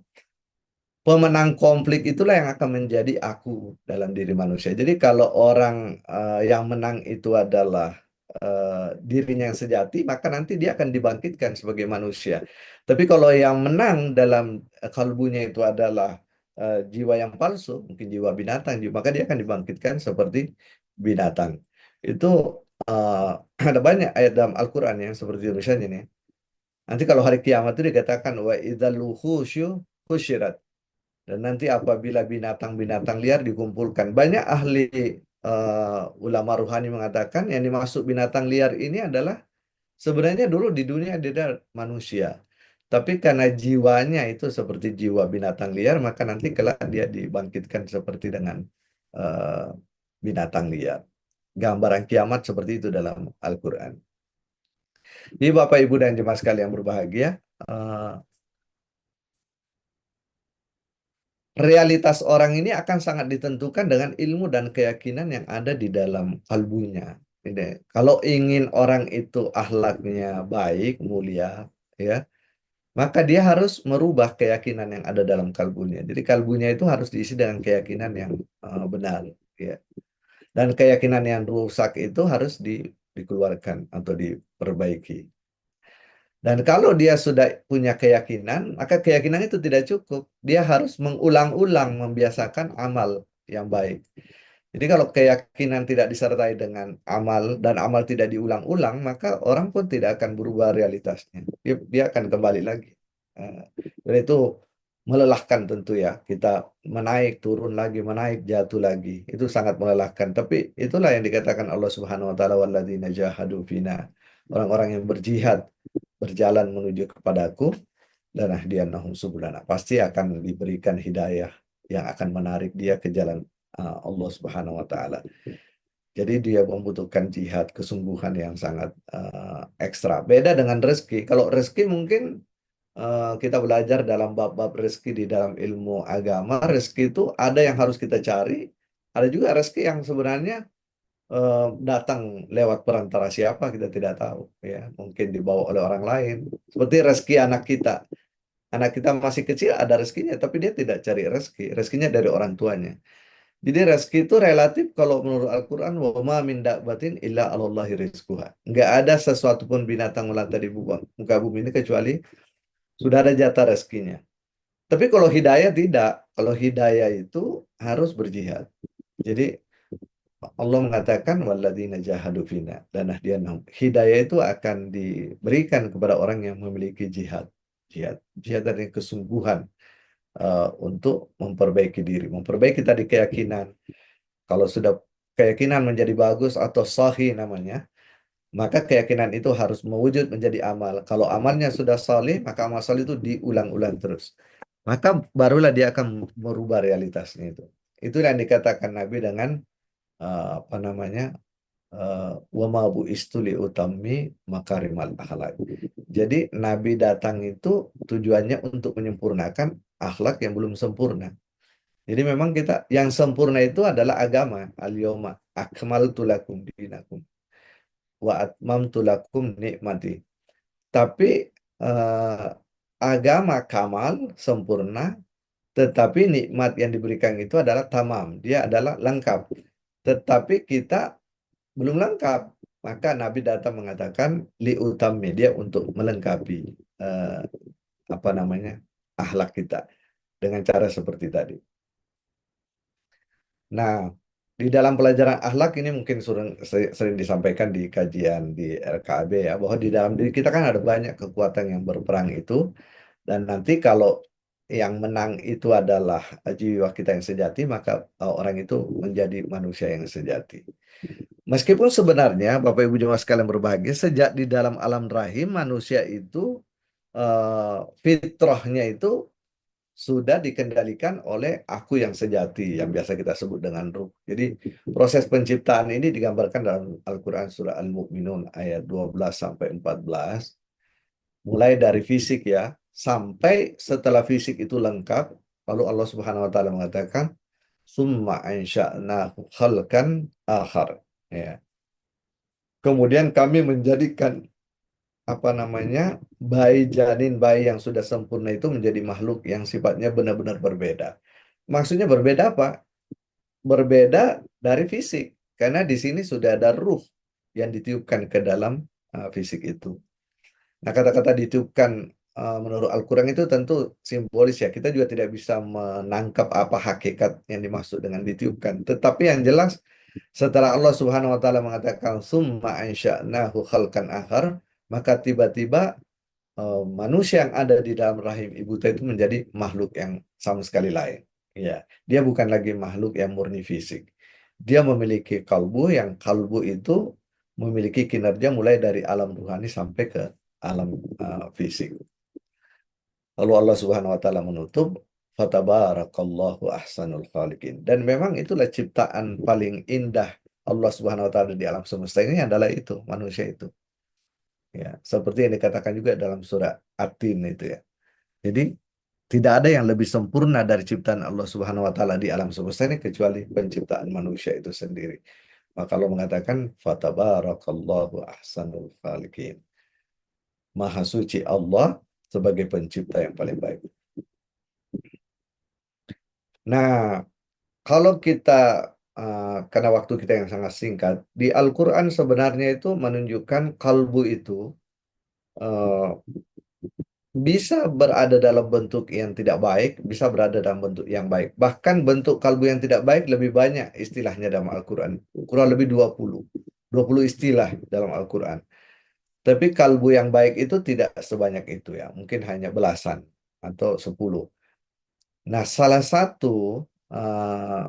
pemenang konflik itulah yang akan menjadi aku dalam diri manusia. Jadi kalau orang yang menang itu adalah dirinya yang sejati, maka nanti dia akan dibangkitkan sebagai manusia. Tapi kalau yang menang dalam kalbunya itu adalah jiwa yang palsu, mungkin jiwa binatang, maka dia akan dibangkitkan seperti binatang. Itu ada banyak ayat dalam Al-Quran yang seperti itu. Misalnya nih, nanti kalau hari kiamat itu dikatakan wa idzal wuhusyu husyirat. Dan nanti apabila binatang-binatang liar dikumpulkan. Banyak ahli ulama ruhani mengatakan yang dimaksud binatang liar ini adalah sebenarnya dulu di dunia dia adalah manusia. Tapi karena jiwanya itu seperti jiwa binatang liar, maka nanti kelak dia dibangkitkan seperti dengan binatang liar. Gambaran kiamat seperti itu dalam Al-Quran. Jadi Bapak, Ibu, dan jemaah sekalian yang berbahagia, realitas orang ini akan sangat ditentukan dengan ilmu dan keyakinan yang ada di dalam kalbunya. Kalau ingin orang itu akhlaknya baik, mulia, ya, maka dia harus merubah keyakinan yang ada dalam kalbunya. Jadi kalbunya itu harus diisi dengan keyakinan yang benar, ya. Dan keyakinan yang rusak itu harus dikeluarkan atau diperbaiki. Dan kalau dia sudah punya keyakinan, maka keyakinan itu tidak cukup. Dia harus mengulang-ulang membiasakan amal yang baik. Jadi kalau keyakinan tidak disertai dengan amal dan amal tidak diulang-ulang, maka orang pun tidak akan berubah realitasnya. Dia akan kembali lagi. Dan itu melelahkan tentu ya. Kita menaik, turun lagi, menaik, jatuh lagi. Itu sangat melelahkan. Tapi itulah yang dikatakan Allah Subhanahu wa taala, walladzina jahadu fina. Orang-orang yang berjihad, berjalan menuju kepadaku, dan ahdiyannahum subulana. Pasti akan diberikan hidayah yang akan menarik dia ke jalan Allah Subhanahu wa taala. Jadi dia membutuhkan jihad, kesungguhan yang sangat ekstra. Beda dengan rezeki. Kalau rezeki mungkin kita belajar dalam bab-bab rezeki di dalam ilmu agama. Rezeki itu ada yang harus kita cari, ada juga rezeki yang sebenarnya datang lewat perantara siapa kita tidak tahu ya, mungkin dibawa oleh orang lain. Seperti rezeki anak kita. Anak kita masih kecil ada rezekinya, tapi dia tidak cari rezeki. Rezekinya dari orang tuanya. Jadi rezeki itu relatif kalau menurut Al-Quran, wa ma min dabbatin illa 'alallahi rizquha. Nggak ada sesuatu pun binatang melata di muka bumi ini kecuali sudah ada jatah rezekinya. Tapi kalau hidayah tidak. Kalau hidayah itu harus berjihad. Jadi Allah mengatakan walladzina jahadu fina lanahdiyannahum. Hidayah itu akan diberikan kepada orang yang memiliki jihad. Jihad dari kesungguhan untuk memperbaiki diri, memperbaiki tadi keyakinan. Kalau sudah keyakinan menjadi bagus atau sahih namanya, maka keyakinan itu harus mewujud menjadi amal. Kalau amalnya sudah saleh, maka amal saleh itu diulang-ulang terus. Maka barulah dia akan merubah realitasnya itu. Itu yang dikatakan Nabi dengan apa namanya? Wa ma bu'istu li utammi makarimal akhlak. Jadi Nabi datang itu tujuannya untuk menyempurnakan akhlak yang belum sempurna. Jadi memang kita yang sempurna itu adalah agama. Al-yawma akmaltu lakum dinakum wa atmamtu lakum nikmati. Tapi eh, agama kamal sempurna, tetapi nikmat yang diberikan itu adalah tamam. Dia adalah lengkap. Tetapi kita belum lengkap. Maka Nabi datang mengatakan liutami, dia untuk melengkapi eh, apa namanya akhlak kita dengan cara seperti tadi. Nah, di dalam pelajaran akhlak ini mungkin sering disampaikan di kajian di RKB ya, bahwa di dalam diri kita kan ada banyak kekuatan yang berperang itu, dan nanti kalau yang menang itu adalah jiwa kita yang sejati, maka orang itu menjadi manusia yang sejati. Meskipun sebenarnya Bapak Ibu jemaah sekalian berbahagia, sejak di dalam alam rahim manusia itu fitrahnya itu sudah dikendalikan oleh aku yang sejati, yang biasa kita sebut dengan ruh. Jadi proses penciptaan ini digambarkan dalam Al-Quran surah Al-Mu'minun ayat 12 sampai 14. Mulai dari fisik ya, sampai setelah fisik itu lengkap, lalu Allah Subhanahu wa taala mengatakan summa ansha'nahu khalqan akhar. Ya. Kemudian kami menjadikan apa namanya bayi yang sudah sempurna itu menjadi makhluk yang sifatnya benar-benar berbeda. Maksudnya berbeda apa? Berbeda dari fisik, karena di sini sudah ada ruh yang ditiupkan ke dalam fisik itu. Nah, kata-kata ditiupkan menurut Al-Quran itu tentu simbolis ya. Kita juga tidak bisa menangkap apa hakikat yang dimaksud dengan ditiupkan. Tetapi yang jelas setelah Allah Subhanahu wa taala mengatakan summa ansya'nahu khalqan akhar, maka tiba-tiba manusia yang ada di dalam rahim ibu itu menjadi makhluk yang sama sekali lain. Ya, dia bukan lagi makhluk yang murni fisik. Dia memiliki kalbu, yang kalbu itu memiliki kinerja mulai dari alam ruhani sampai ke alam fisik. Lalu Allah Subhanahu wa taala menutup fatabarakallahu ahsanul khaliqin. Dan memang itulah ciptaan paling indah Allah Subhanahu wa taala di alam semesta ini adalah itu, manusia itu. Ya, seperti yang dikatakan juga dalam surah At-Tin itu ya. Jadi tidak ada yang lebih sempurna dari ciptaan Allah Subhanahu wa taala di alam semesta ini kecuali penciptaan manusia itu sendiri. Maka Allah mengatakan fatabarakallahu ahsanul khaliqin. Maha suci Allah sebagai pencipta yang paling baik. Nah, kalau kita karena waktu kita yang sangat singkat, di Al-Qur'an sebenarnya itu menunjukkan kalbu itu bisa berada dalam bentuk yang tidak baik, bisa berada dalam bentuk yang baik. Bahkan bentuk kalbu yang tidak baik lebih banyak istilahnya dalam Al-Quran. Kurang lebih 20 istilah dalam Al-Quran. Tapi kalbu yang baik itu tidak sebanyak itu ya. Mungkin hanya belasan atau 10. Nah, salah satu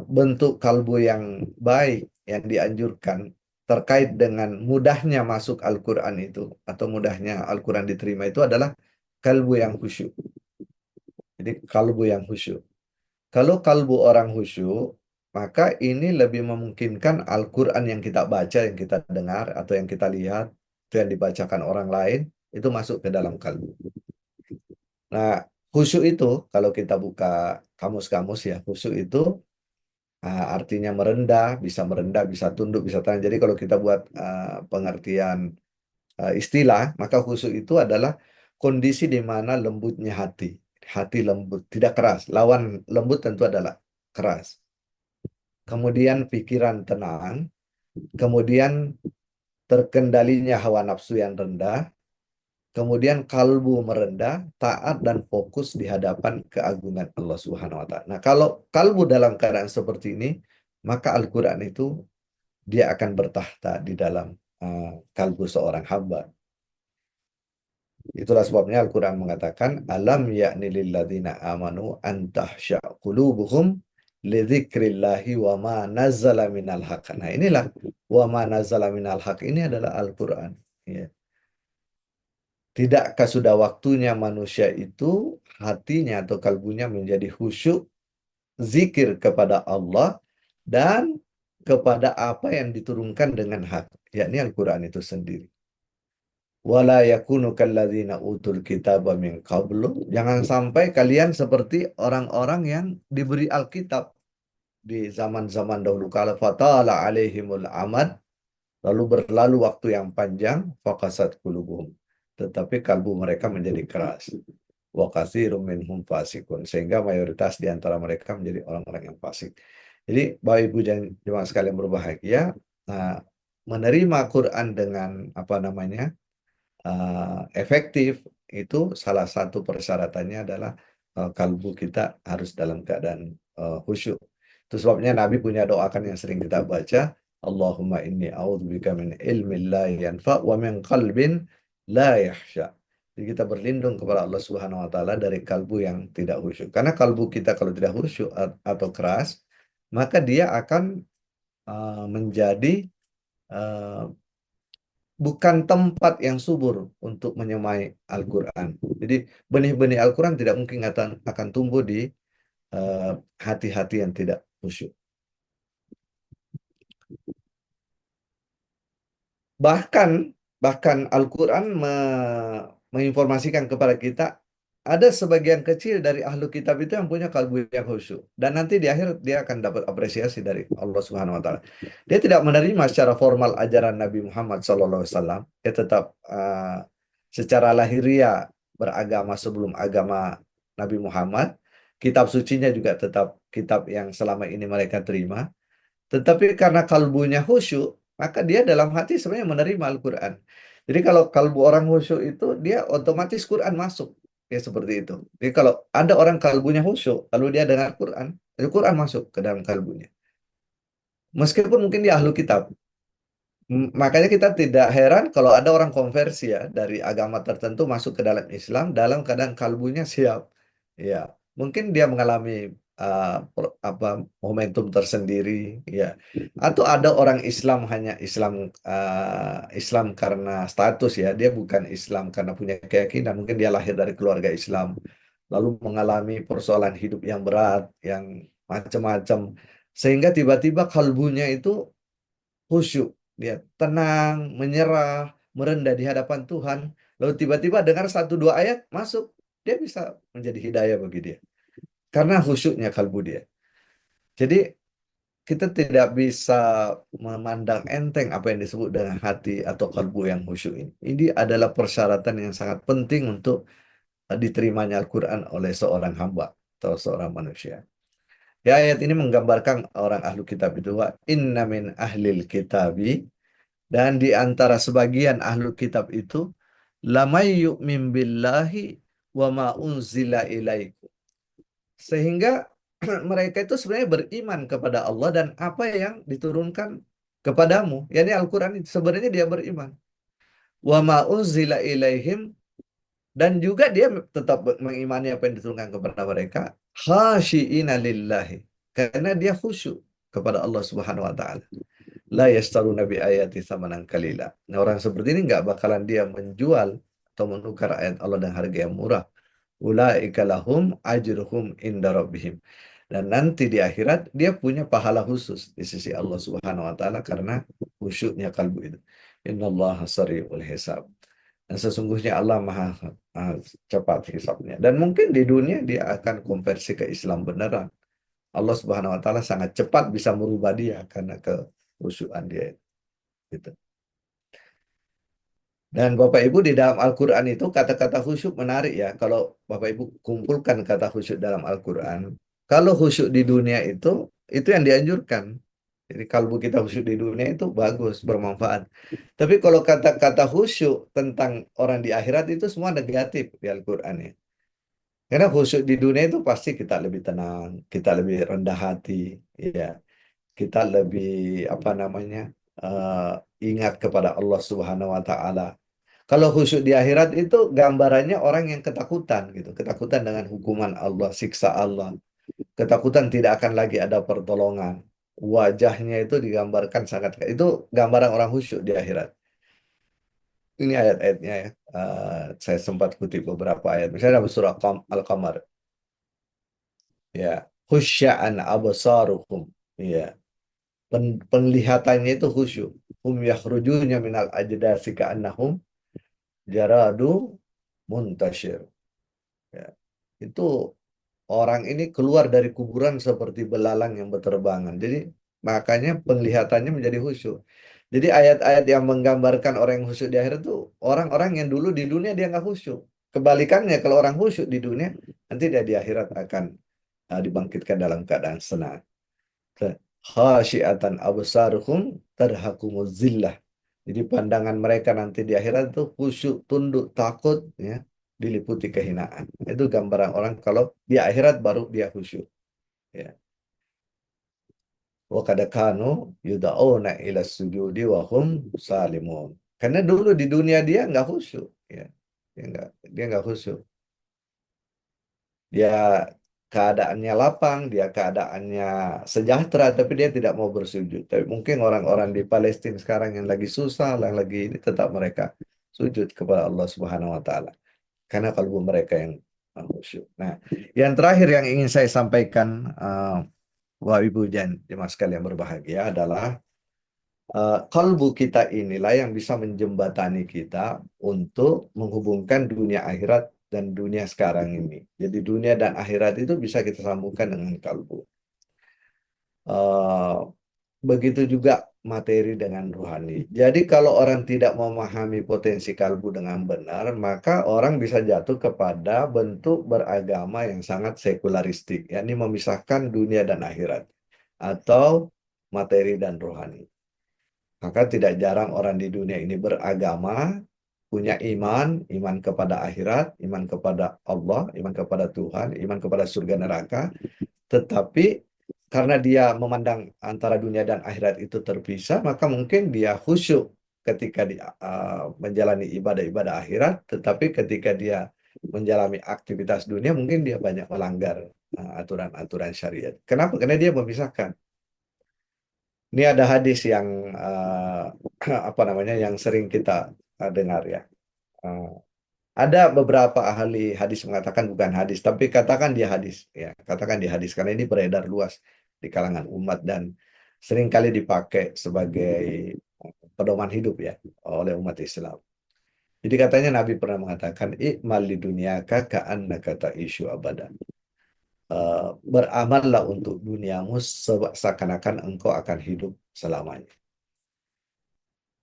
bentuk kalbu yang baik yang dianjurkan terkait dengan mudahnya masuk Al-Quran itu, atau mudahnya Al-Quran diterima itu adalah kalbu yang khusyuk. Jadi kalbu yang khusyuk. Kalau kalbu orang khusyuk, maka ini lebih memungkinkan Al-Quran yang kita baca, yang kita dengar, atau yang kita lihat, itu yang dibacakan orang lain, itu masuk ke dalam kalbu. Nah, khusyuk itu, kalau kita buka kamus-kamus ya, khusyuk itu artinya merendah, bisa tunduk, bisa tenang. Jadi kalau kita buat pengertian istilah, maka khusyuk itu adalah kondisi di mana lembutnya hati. Hati lembut, tidak keras. Lawan lembut tentu adalah keras. Kemudian pikiran tenang, kemudian terkendalinya hawa nafsu yang rendah, kemudian kalbu merendah, taat dan fokus di hadapan keagungan Allah Subhanahu wa taala. Nah, kalau kalbu dalam keadaan seperti ini, maka Al-Qur'an itu dia akan bertahta di dalam kalbu seorang hamba. Itulah sebabnya Al-Quran mengatakan, Alam ya'ni lilladzina amanu an tahsya' qulubuhum lidzikrillahi wa ma nazzala minal haq. Nah, inilah wa ma nazzala minal haq ini adalah Al-Quran. Ya. Tidakkah sudah waktunya manusia itu hatinya atau kalbunya menjadi khusyuk, zikir kepada Allah dan kepada apa yang diturunkan dengan hak, yakni Al-Quran itu sendiri. Wala yakunu kalladzina utul kitaba min qablu. Jangan sampai kalian seperti orang-orang yang diberi Alkitab di zaman-zaman dahulu kala, fatala alaihimul amad, lalu berlalu waktu yang panjang, faqasat qulubuhum, tetapi kalbu mereka menjadi keras. Wa katsirum minhum fasikun, sehingga mayoritas di antara mereka menjadi orang-orang yang fasik. Jadi Bapak Ibu dan jemaah sekalian berbahagia, nah, menerima Quran dengan apa namanya? Efektif, itu salah satu persyaratannya adalah kalbu kita harus dalam keadaan khusyuk. Itu sebabnya Nabi punya doa kan yang sering kita baca, Allahumma inni a'udzubika min ilmin la yanfa wa min qalbin la yahsya. Jadi kita berlindung kepada Allah Subhanahu wa taala dari kalbu yang tidak khusyuk. Karena kalbu kita kalau tidak khusyuk atau keras, maka dia akan menjadi uh, bukan tempat yang subur untuk menyemai Al-Quran. Jadi benih-benih Al-Quran tidak mungkin akan tumbuh di hati-hati yang tidak khusyuk. Bahkan Al-Quran menginformasikan kepada kita, ada sebagian kecil dari ahlu kitab itu yang punya kalbu yang khusyuk. Dan nanti di akhir dia akan dapat apresiasi dari Allah Subhanahu wa taala. Dia tidak menerima secara formal ajaran Nabi Muhammad SAW. Dia tetap secara lahiriah beragama sebelum agama Nabi Muhammad. Kitab sucinya juga tetap kitab yang selama ini mereka terima. Tetapi karena kalbunya khusyuk, maka dia dalam hati sebenarnya menerima Al-Quran. Jadi kalau kalbu orang khusyuk itu, dia otomatis Quran masuk. Ya seperti itu. Jadi kalau ada orang kalbunya khusyuk, lalu dia dengar Quran, Al-Quran masuk ke dalam kalbunya. Meskipun mungkin dia ahlu kitab. Makanya kita tidak heran kalau ada orang konversi ya dari agama tertentu masuk ke dalam Islam dalam keadaan kalbunya siap. Ya, mungkin dia mengalami apa momentum tersendiri ya. Atau ada orang Islam hanya Islam karena status ya, dia bukan Islam karena punya keyakinan, mungkin dia lahir dari keluarga Islam lalu mengalami persoalan hidup yang berat, yang macam-macam sehingga tiba-tiba kalbunya itu khusyuk, dia tenang, menyerah, merendah di hadapan Tuhan. Lalu tiba-tiba dengar satu dua ayat masuk, dia bisa menjadi hidayah bagi dia. Karena khusyuknya kalbu dia. Jadi kita tidak bisa memandang enteng apa yang disebut dengan hati atau kalbu yang khusyuk ini. Ini adalah persyaratan yang sangat penting untuk diterimanya Al-Quran oleh seorang hamba atau seorang manusia. Ya, ayat ini menggambarkan orang ahlu kitab itu, wa inna min ahlil kitabi, dan di antara sebagian ahlu kitab itu, lamay yu'min billahi wa ma unzila ilaikum. Sehingga mereka itu sebenarnya beriman kepada Allah dan apa yang diturunkan kepadamu. Yani Al-Quran itu sebenarnya dia beriman. Wa ma unzila ilaihim, dan juga dia tetap mengimani apa yang diturunkan kepada mereka. Khashi'ina lillahi. Karena dia khusyuk kepada Allah Subhanahu wa taala. La yashtaruna bi ayati tsamanan qalila. Nah, orang seperti ini nggak bakalan dia menjual atau menukar ayat Allah dengan harga yang murah. Ulaika lahum ajruhum inda rabbihim. Dan nanti di akhirat dia punya pahala khusus di sisi Allah Subhanahu wa taala karena khusyuknya kalbu itu. Innallaha sari'ul hisab. Dan sesungguhnya Allah maha cepat hisabnya. Dan mungkin di dunia dia akan konversi ke Islam beneran. Allah Subhanahu wa taala sangat cepat bisa merubah dia karena kehusyuan dia gitu. Dan Bapak Ibu di dalam Al-Qur'an itu kata-kata khusyuk menarik ya. Kalau Bapak Ibu kumpulkan kata khusyuk dalam Al-Qur'an, kalau khusyuk di dunia itu yang dianjurkan. Jadi kalbu kita khusyuk di dunia itu bagus, bermanfaat. Tapi kalau kata-kata khusyuk tentang orang di akhirat itu semua negatif di Al-Qur'an ya. Karena khusyuk di dunia itu pasti kita lebih tenang, kita lebih rendah hati, ya. Kita lebih apa namanya? eh, ingat kepada Allah Subhanahu wa taala. Kalau khusyuk di akhirat itu gambarannya orang yang ketakutan gitu, ketakutan dengan hukuman Allah, siksa Allah, ketakutan tidak akan lagi ada pertolongan. Wajahnya itu digambarkan sangat, itu gambaran orang khusyuk di akhirat. Ini ayat-ayatnya ya. Saya sempat kutip beberapa ayat. Misalnya dalam surah Al-Qamar, ya, khusya'an absaruhum, ya, penglihatannya itu khusyuk. Hum yakhrujuna minal ajdasi ka'annahum jaradu muntashir. Ya. Itu orang ini keluar dari kuburan seperti belalang yang berterbangan. Jadi makanya penglihatannya menjadi khusyuk. Jadi ayat-ayat yang menggambarkan orang yang khusyuk di akhirat itu orang-orang yang dulu di dunia dia nggak khusyuk. Kebalikannya kalau orang khusyuk di dunia nanti dia di akhirat akan dibangkitkan dalam keadaan senang. Khasyiatan absaruhum tarhaqumuz zillah. Jadi pandangan mereka nanti di akhirat itu khusyuk, tunduk, takut, ya, diliputi kehinaan. Itu gambaran orang kalau di akhirat baru dia khusyuk. Ya. Wa qad kanu yud'auna ila sujudi wa hum salimun. Karena dulu di dunia dia nggak khusyuk. Ya. Dia nggak khusyuk. Dia keadaannya lapang, dia keadaannya sejahtera, tapi dia tidak mau bersujud. Tapi mungkin orang-orang di Palestina sekarang yang lagi susah, yang lagi ini tetap mereka sujud kepada Allah Subhanahu wa taala. Karena kalbu mereka yang khusyuk. Nah, yang terakhir yang ingin saya sampaikan, Bapak Ibu dan jemaah sekalian yang berbahagia adalah kalbu kita inilah yang bisa menjembatani kita untuk menghubungkan dunia akhirat dan dunia sekarang ini. Jadi dunia dan akhirat itu bisa kita sambungkan dengan kalbu. Eh, Begitu juga materi dengan rohani. Jadi kalau orang tidak memahami potensi kalbu dengan benar, maka orang bisa jatuh kepada bentuk beragama yang sangat sekularistik, yakni memisahkan dunia dan akhirat atau materi dan rohani. Maka tidak jarang orang di dunia ini beragama, punya iman kepada akhirat, iman kepada Allah, iman kepada Tuhan, iman kepada surga neraka, tetapi karena dia memandang antara dunia dan akhirat itu terpisah, maka mungkin dia khusyuk ketika dia menjalani ibadah-ibadah akhirat, tetapi ketika dia menjalani aktivitas dunia, mungkin dia banyak melanggar aturan-aturan syariat. Kenapa? Karena dia memisahkan. Ini ada hadis yang apa namanya yang sering kita dengar ya. Eh, ada beberapa ahli hadis mengatakan bukan hadis, tapi katakan dia hadis ya, katakan dia hadis karena ini beredar luas di kalangan umat dan sering kali dipakai sebagai pedoman hidup ya oleh umat Islam. Jadi katanya Nabi pernah mengatakan i'mal li dunyaka ka'annaka ta'isyu abada. Beramallah untuk duniamu seakan-akan engkau akan hidup selamanya.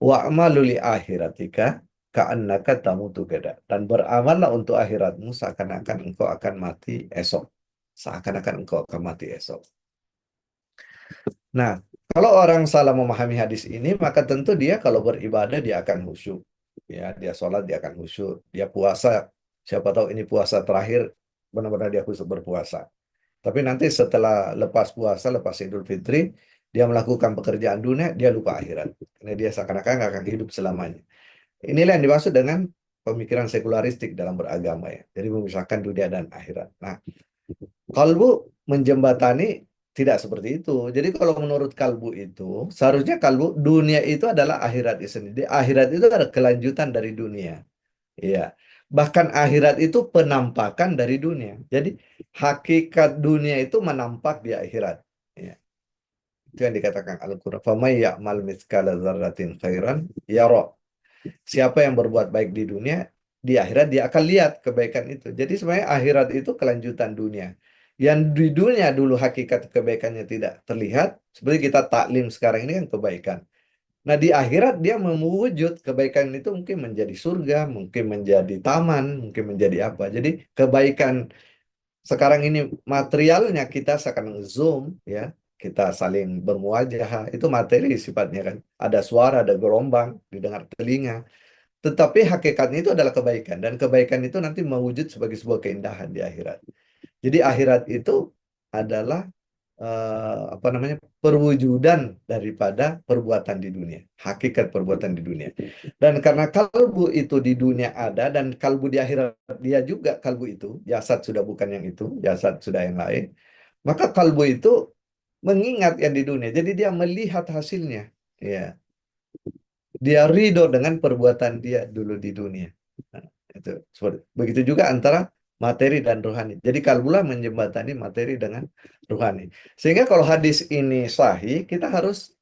Wa'malu li akhiratika ka'annaka tamutu gada. Dan beramallah untuk akhiratmu seakan-akan engkau akan mati esok. Seakan-akan engkau akan mati esok. Nah, kalau orang salah memahami hadis ini, maka tentu dia kalau beribadah dia akan khusyuk. Ya, dia sholat dia akan khusyuk. Dia puasa, siapa tahu ini puasa terakhir, benar-benar dia khusyuk berpuasa. Tapi nanti setelah lepas puasa, lepas Idul Fitri, dia melakukan pekerjaan dunia, dia lupa akhirat. Karena dia seakan-akan nggak akan hidup selamanya. Inilah yang dimaksud dengan pemikiran sekularistik dalam beragama ya. Jadi memisahkan dunia dan akhirat. Nah, kalbu menjembatani tidak seperti itu. Jadi kalau menurut kalbu itu, seharusnya kalbu dunia itu adalah akhirat itu sendiri. Akhirat itu adalah kelanjutan dari dunia. Iya. Bahkan akhirat itu penampakan dari dunia. Jadi hakikat dunia itu menampak di akhirat. Ya. Itu yang dikatakan Al-Quran. فَمَنْ يَعْمَلْ مِثْقَالَ ذَرَّةٍ خَيْرًا يَرَهُ. Siapa yang berbuat baik di dunia, di akhirat dia akan lihat kebaikan itu. Jadi sebenarnya akhirat itu kelanjutan dunia. Yang di dunia dulu hakikat kebaikannya tidak terlihat, seperti kita taklim sekarang ini kan kebaikan. Nah, di akhirat dia mewujud kebaikan itu mungkin menjadi surga, mungkin menjadi taman, mungkin menjadi apa. Jadi kebaikan sekarang ini materialnya kita sekarang zoom ya, kita saling bermuajah, itu materi sifatnya kan. Ada suara, ada gelombang, didengar telinga. Tetapi hakikatnya itu adalah kebaikan dan kebaikan itu nanti mewujud sebagai sebuah keindahan di akhirat. Jadi akhirat itu adalah apa namanya, perwujudan daripada perbuatan di dunia, hakikat perbuatan di dunia. Dan karena kalbu itu di dunia ada dan kalbu di akhirat dia juga kalbu itu, jasad sudah bukan yang itu, jasad sudah yang lain. Maka kalbu itu mengingat yang di dunia. Jadi dia melihat hasilnya. Ya, dia ridho dengan perbuatan dia dulu di dunia. Nah, itu begitu juga antara materi dan rohani. Jadi kalbulah menjembatani materi dengan rohani. Sehingga kalau hadis ini sahih, kita harus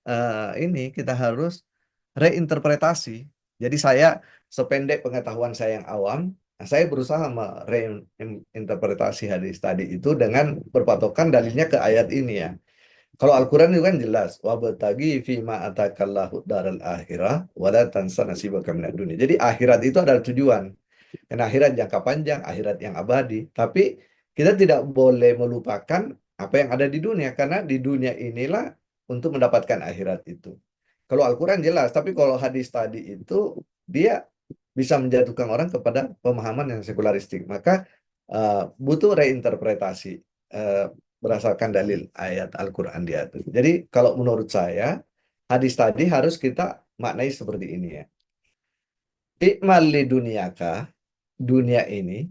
kita harus reinterpretasi. Jadi saya sependek pengetahuan saya yang awam, nah, saya berusaha mereinterpretasi hadis tadi itu dengan berpatokan dalilnya ke ayat ini ya. Kalau Al-Quran itu kan jelas, wabtagi fima atakallahu daral akhirah wala tansa nasibaka minad dunya. Jadi akhirat itu adalah tujuan. Dan akhirat jangka panjang, akhirat yang abadi. Tapi kita tidak boleh melupakan apa yang ada di dunia karena di dunia inilah untuk mendapatkan akhirat itu. Kalau Al-Quran jelas, tapi kalau hadis tadi itu dia bisa menjatuhkan orang kepada pemahaman yang sekularistik. Maka butuh reinterpretasi uh, berdasarkan dalil ayat Al-Quran di atas. Jadi kalau menurut saya, hadis tadi harus kita maknai seperti ini ya. Ikmal li dunyaka, dunia ini,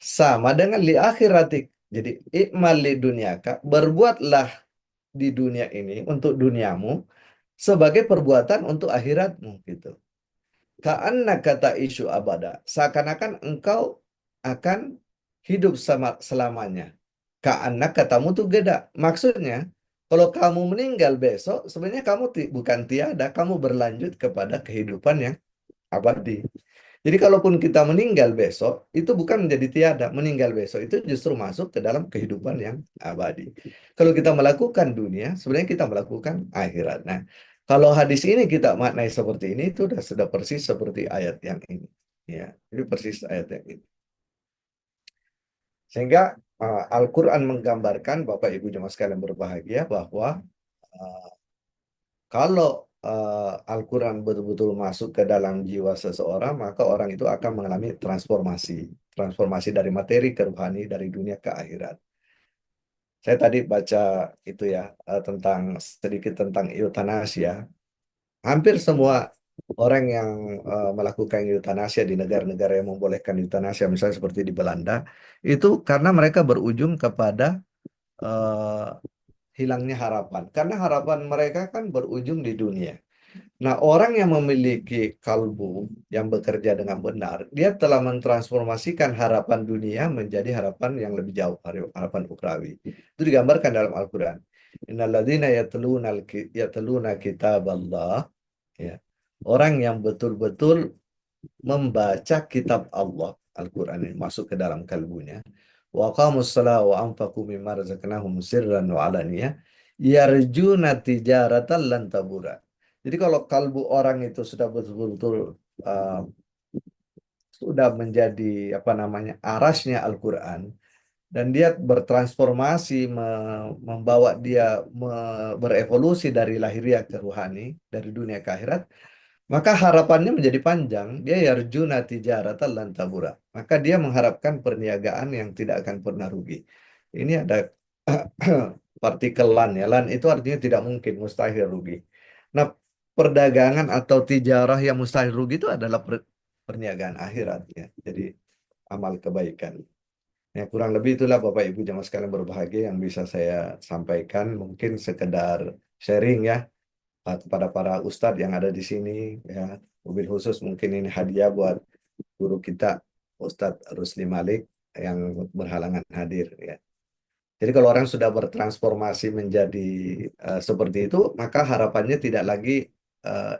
sama dengan li akhiratik. Jadi ikmal li dunyaka, berbuatlah di dunia ini untuk duniamu sebagai perbuatan untuk akhiratmu gitu. Ka'anna kata isu abada. Seakan-akan engkau akan hidup sama selamanya. Ka'anna katamu tuh beda. Maksudnya, kalau kamu meninggal besok, sebenarnya kamu bukan tiada, kamu berlanjut kepada kehidupan yang abadi. Jadi kalaupun kita meninggal besok, itu bukan menjadi tiada. Meninggal besok itu justru masuk ke dalam kehidupan yang abadi. Kalau kita melakukan dunia, sebenarnya kita melakukan akhirat. Nah, kalau hadis ini kita maknai seperti ini, itu sudah persis seperti ayat yang ini. Ya, ini persis ayat yang ini. Sehingga Al-Quran menggambarkan, Bapak Ibu jemaah sekalian berbahagia, bahwa kalau Al-Quran betul-betul masuk ke dalam jiwa seseorang, maka orang itu akan mengalami transformasi. Transformasi dari materi ke rohani, dari dunia ke akhirat. Saya tadi baca itu ya, sedikit tentang eutanasia. Hampir semua orang yang melakukan eutanasia di negara-negara yang membolehkan eutanasia, misalnya seperti di Belanda, itu karena mereka berujung kepada eh, hilangnya harapan. Karena harapan mereka kan berujung di dunia. Nah, orang yang memiliki kalbu yang bekerja dengan benar, dia telah mentransformasikan harapan dunia menjadi harapan yang lebih jauh, harapan ukhrawi. Itu digambarkan dalam Al-Quran. Innalladzina yatluna kitaballah, ya. Orang yang betul-betul membaca kitab Allah, Al-Quran ini masuk ke dalam kalbunya. Wa aqamus shalah wa anfaqu mimma razaqnahum sirran wa alaniyah yarjuna tijaratan lan tabura. Jadi kalau kalbu orang itu sudah betul-betul uh, sudah menjadi apa namanya arasnya Al-Quran dan dia bertransformasi membawa dia berevolusi dari lahiriah ke ruhani, dari dunia ke akhirat, maka harapannya menjadi panjang. Dia yarjuna tijaratan lan tabura. Maka dia mengharapkan perniagaan yang tidak akan pernah rugi. Ini ada partikel lan ya. Lan itu artinya tidak mungkin, mustahil rugi. Nah, perdagangan atau tijarah yang mustahil rugi itu adalah perniagaan akhirat ya. Jadi amal kebaikan. Ya, kurang lebih itulah Bapak Ibu jemaah sekalian berbahagia yang bisa saya sampaikan. Mungkin sekedar sharing ya kepada para ustadz yang ada di sini ya. Mobil khusus mungkin ini hadiah buat guru kita Ustadz Rusli Malik yang berhalangan hadir ya. Jadi kalau orang sudah bertransformasi menjadi seperti itu, maka harapannya tidak lagi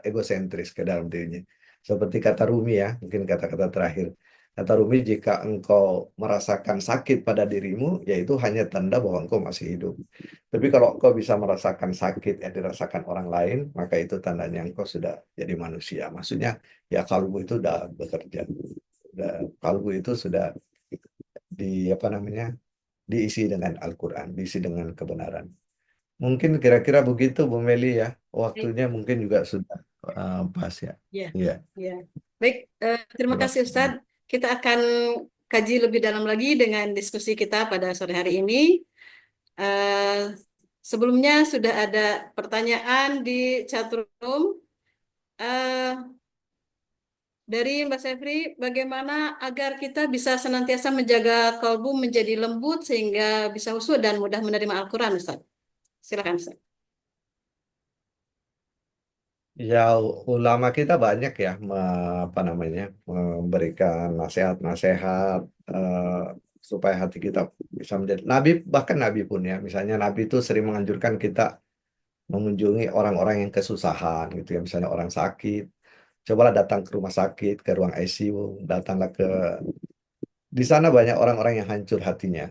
egosentris ke dalam dirinya. Seperti kata Rumi ya, mungkin kata-kata terakhir. Kata Rumi, jika engkau merasakan sakit pada dirimu, yaitu hanya tanda bahwa engkau masih hidup. Tapi kalau engkau bisa merasakan sakit yang dirasakan orang lain, maka itu tandanya engkau sudah jadi manusia. Maksudnya, ya kalbu itu sudah bekerja. Udah, kalbu itu sudah apa namanya, diisi dengan Al-Quran, diisi dengan kebenaran. Mungkin kira-kira begitu, Bu Meli ya. Baik, Waktunya mungkin juga sudah pas ya. ya, Iya. ya. Baik, terima kasih Ustadz. Kita akan kaji lebih dalam lagi dengan diskusi kita pada sore hari ini. Eh, Sebelumnya sudah ada pertanyaan di chat room. Eh, Dari Mbak Sefri, bagaimana agar kita bisa senantiasa menjaga kalbu menjadi lembut sehingga bisa khusyuk dan mudah menerima Al-Quran, Ustaz? Silakan, Ustaz. Ya, ulama kita banyak ya, apa namanya, memberikan nasihat-nasihat supaya hati kita bisa menjadi. Nabi, bahkan Nabi pun ya, misalnya Nabi itu sering menganjurkan kita mengunjungi orang-orang yang kesusahan gitu ya, misalnya orang sakit. Cobalah datang ke rumah sakit, ke ruang ICU, datanglah di sana banyak orang-orang yang hancur hatinya.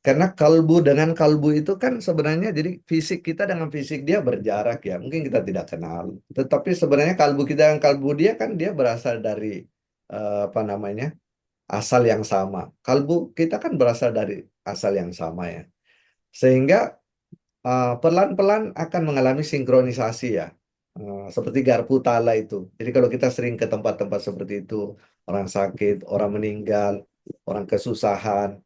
Karena kalbu dengan kalbu itu kan sebenarnya jadi fisik kita dengan fisik dia berjarak ya. Mungkin kita tidak kenal. Tetapi sebenarnya kalbu kita dengan kalbu dia kan dia berasal dari apa namanya, asal yang sama. Kalbu kita kan berasal dari asal yang sama ya. Sehingga pelan-pelan akan mengalami sinkronisasi ya. Seperti garpu tala itu. Jadi kalau kita sering ke tempat-tempat seperti itu, orang sakit, orang meninggal, orang kesusahan,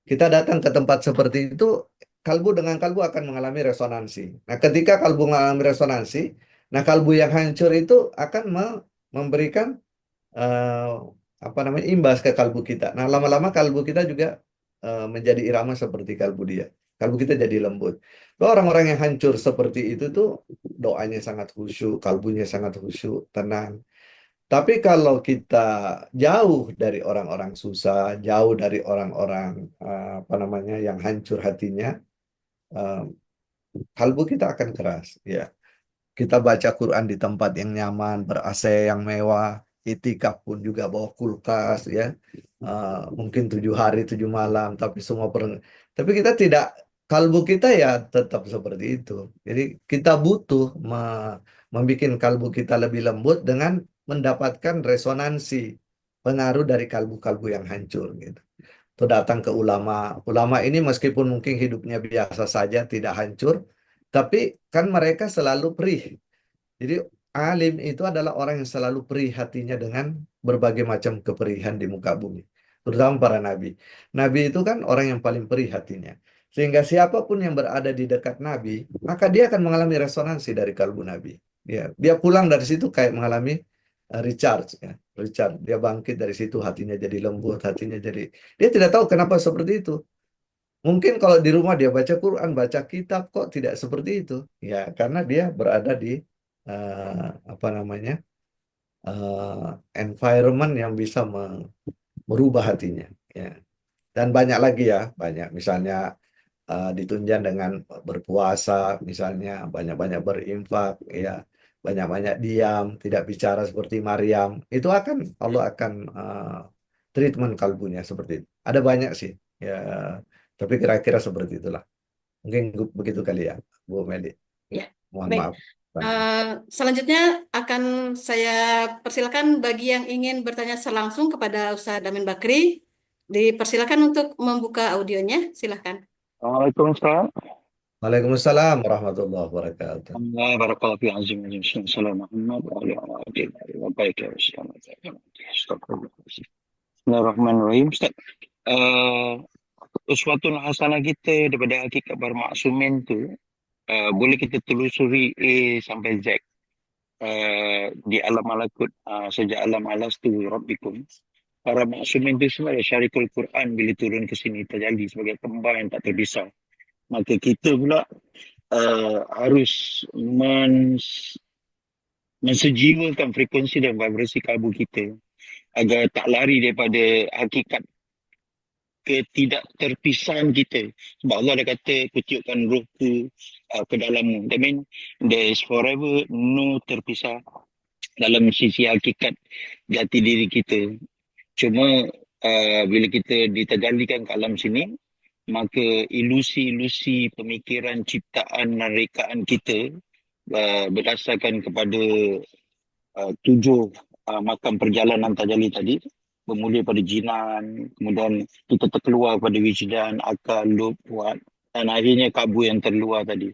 kita datang ke tempat seperti itu, kalbu dengan kalbu akan mengalami resonansi. Nah, ketika kalbu mengalami resonansi, nah kalbu yang hancur itu akan memberikan eh, apa namanya, imbas ke kalbu kita. Nah, lama-lama kalbu kita juga menjadi irama seperti kalbu dia. Kalbu kita jadi lembut. Kalau orang-orang yang hancur seperti itu tuh doanya sangat khusyuk, kalbunya sangat khusyuk, tenang. Tapi kalau kita jauh dari orang-orang susah, jauh dari orang-orang apa namanya, yang hancur hatinya, eh, kalbu kita akan keras. Ya, kita baca Quran di tempat yang nyaman, ber-AC yang mewah, itikaf pun juga bawa kulkas, ya. Mungkin 7 hari 7 malam, tapi tapi kita tidak, kalbu kita ya tetap seperti itu. Jadi kita butuh membuat kalbu kita lebih lembut dengan mendapatkan resonansi pengaruh dari kalbu-kalbu yang hancur gitu. Itu datang ke ulama. Ulama ini meskipun mungkin hidupnya biasa saja, tidak hancur, tapi kan mereka selalu perih. Jadi alim itu adalah orang yang selalu perih hatinya dengan berbagai macam keperihan di muka bumi. Terutama para nabi. Nabi itu kan orang yang paling perih hatinya. Sehingga siapapun yang berada di dekat nabi, maka dia akan mengalami resonansi dari kalbu nabi. Dia pulang dari situ kayak mengalami recharge ya. Richard, dia bangkit dari situ, hatinya jadi lembut, hatinya jadi, dia tidak tahu kenapa seperti itu. Mungkin kalau di rumah dia baca Quran, baca kitab, kok tidak seperti itu? Ya, karena dia berada di apa namanya, environment yang bisa merubah hatinya. Ya. Dan banyak lagi ya, banyak. Misalnya ditunjang dengan berpuasa, misalnya banyak-banyak berinfak, ya, banyak-banyak diam, tidak bicara seperti Maryam. Itu akan Allah akan treatment kalbunya seperti itu. Ada banyak sih, ya. Tapi kira-kira seperti itulah. Mungkin begitu kali ya, Bu Meli. Ya, Mohon baik. maaf. Selanjutnya akan saya persilakan bagi yang ingin bertanya langsung kepada Ustaz Damin Bakri. Dipersilakan untuk membuka audionya. Silakan. Waalaikumsalam. Waalaikumsalam warahmatullahi wabarakatuh. Allah barakallahu fi azim azim. Assalamualaikum warahmatullahi wabarakatuh. Bismillahirrahmanirrahim. Ustaz, uswatun hasanah kita daripada hakikat bermaksumin tu, boleh kita telusuri A sampai Z di alam malakut, sejak alam alas tu rabbikum. Para maksumin tu semua ada syarikul Quran bila turun ke sini terjadi sebagai kembar yang tak terpisah. Maka kita pula harus mensejiwakan frekuensi dan vibrasi kalbu kita agar tak lari daripada hakikat ketidakterpisahan kita. Sebab Allah dah kata, kutiupkan rohku ke dalammu. That means there is forever no terpisah dalam sisi hakikat jati diri kita. Cuma bila kita diterjalikan ke alam sini, maka ilusi-ilusi pemikiran, ciptaan dan rekaan kita berdasarkan kepada tujuh makam perjalanan tajalli tadi, bermula pada jinan, kemudian kita terkeluar pada wijdan, akal, lub, puat, dan akhirnya kabu yang terluar tadi.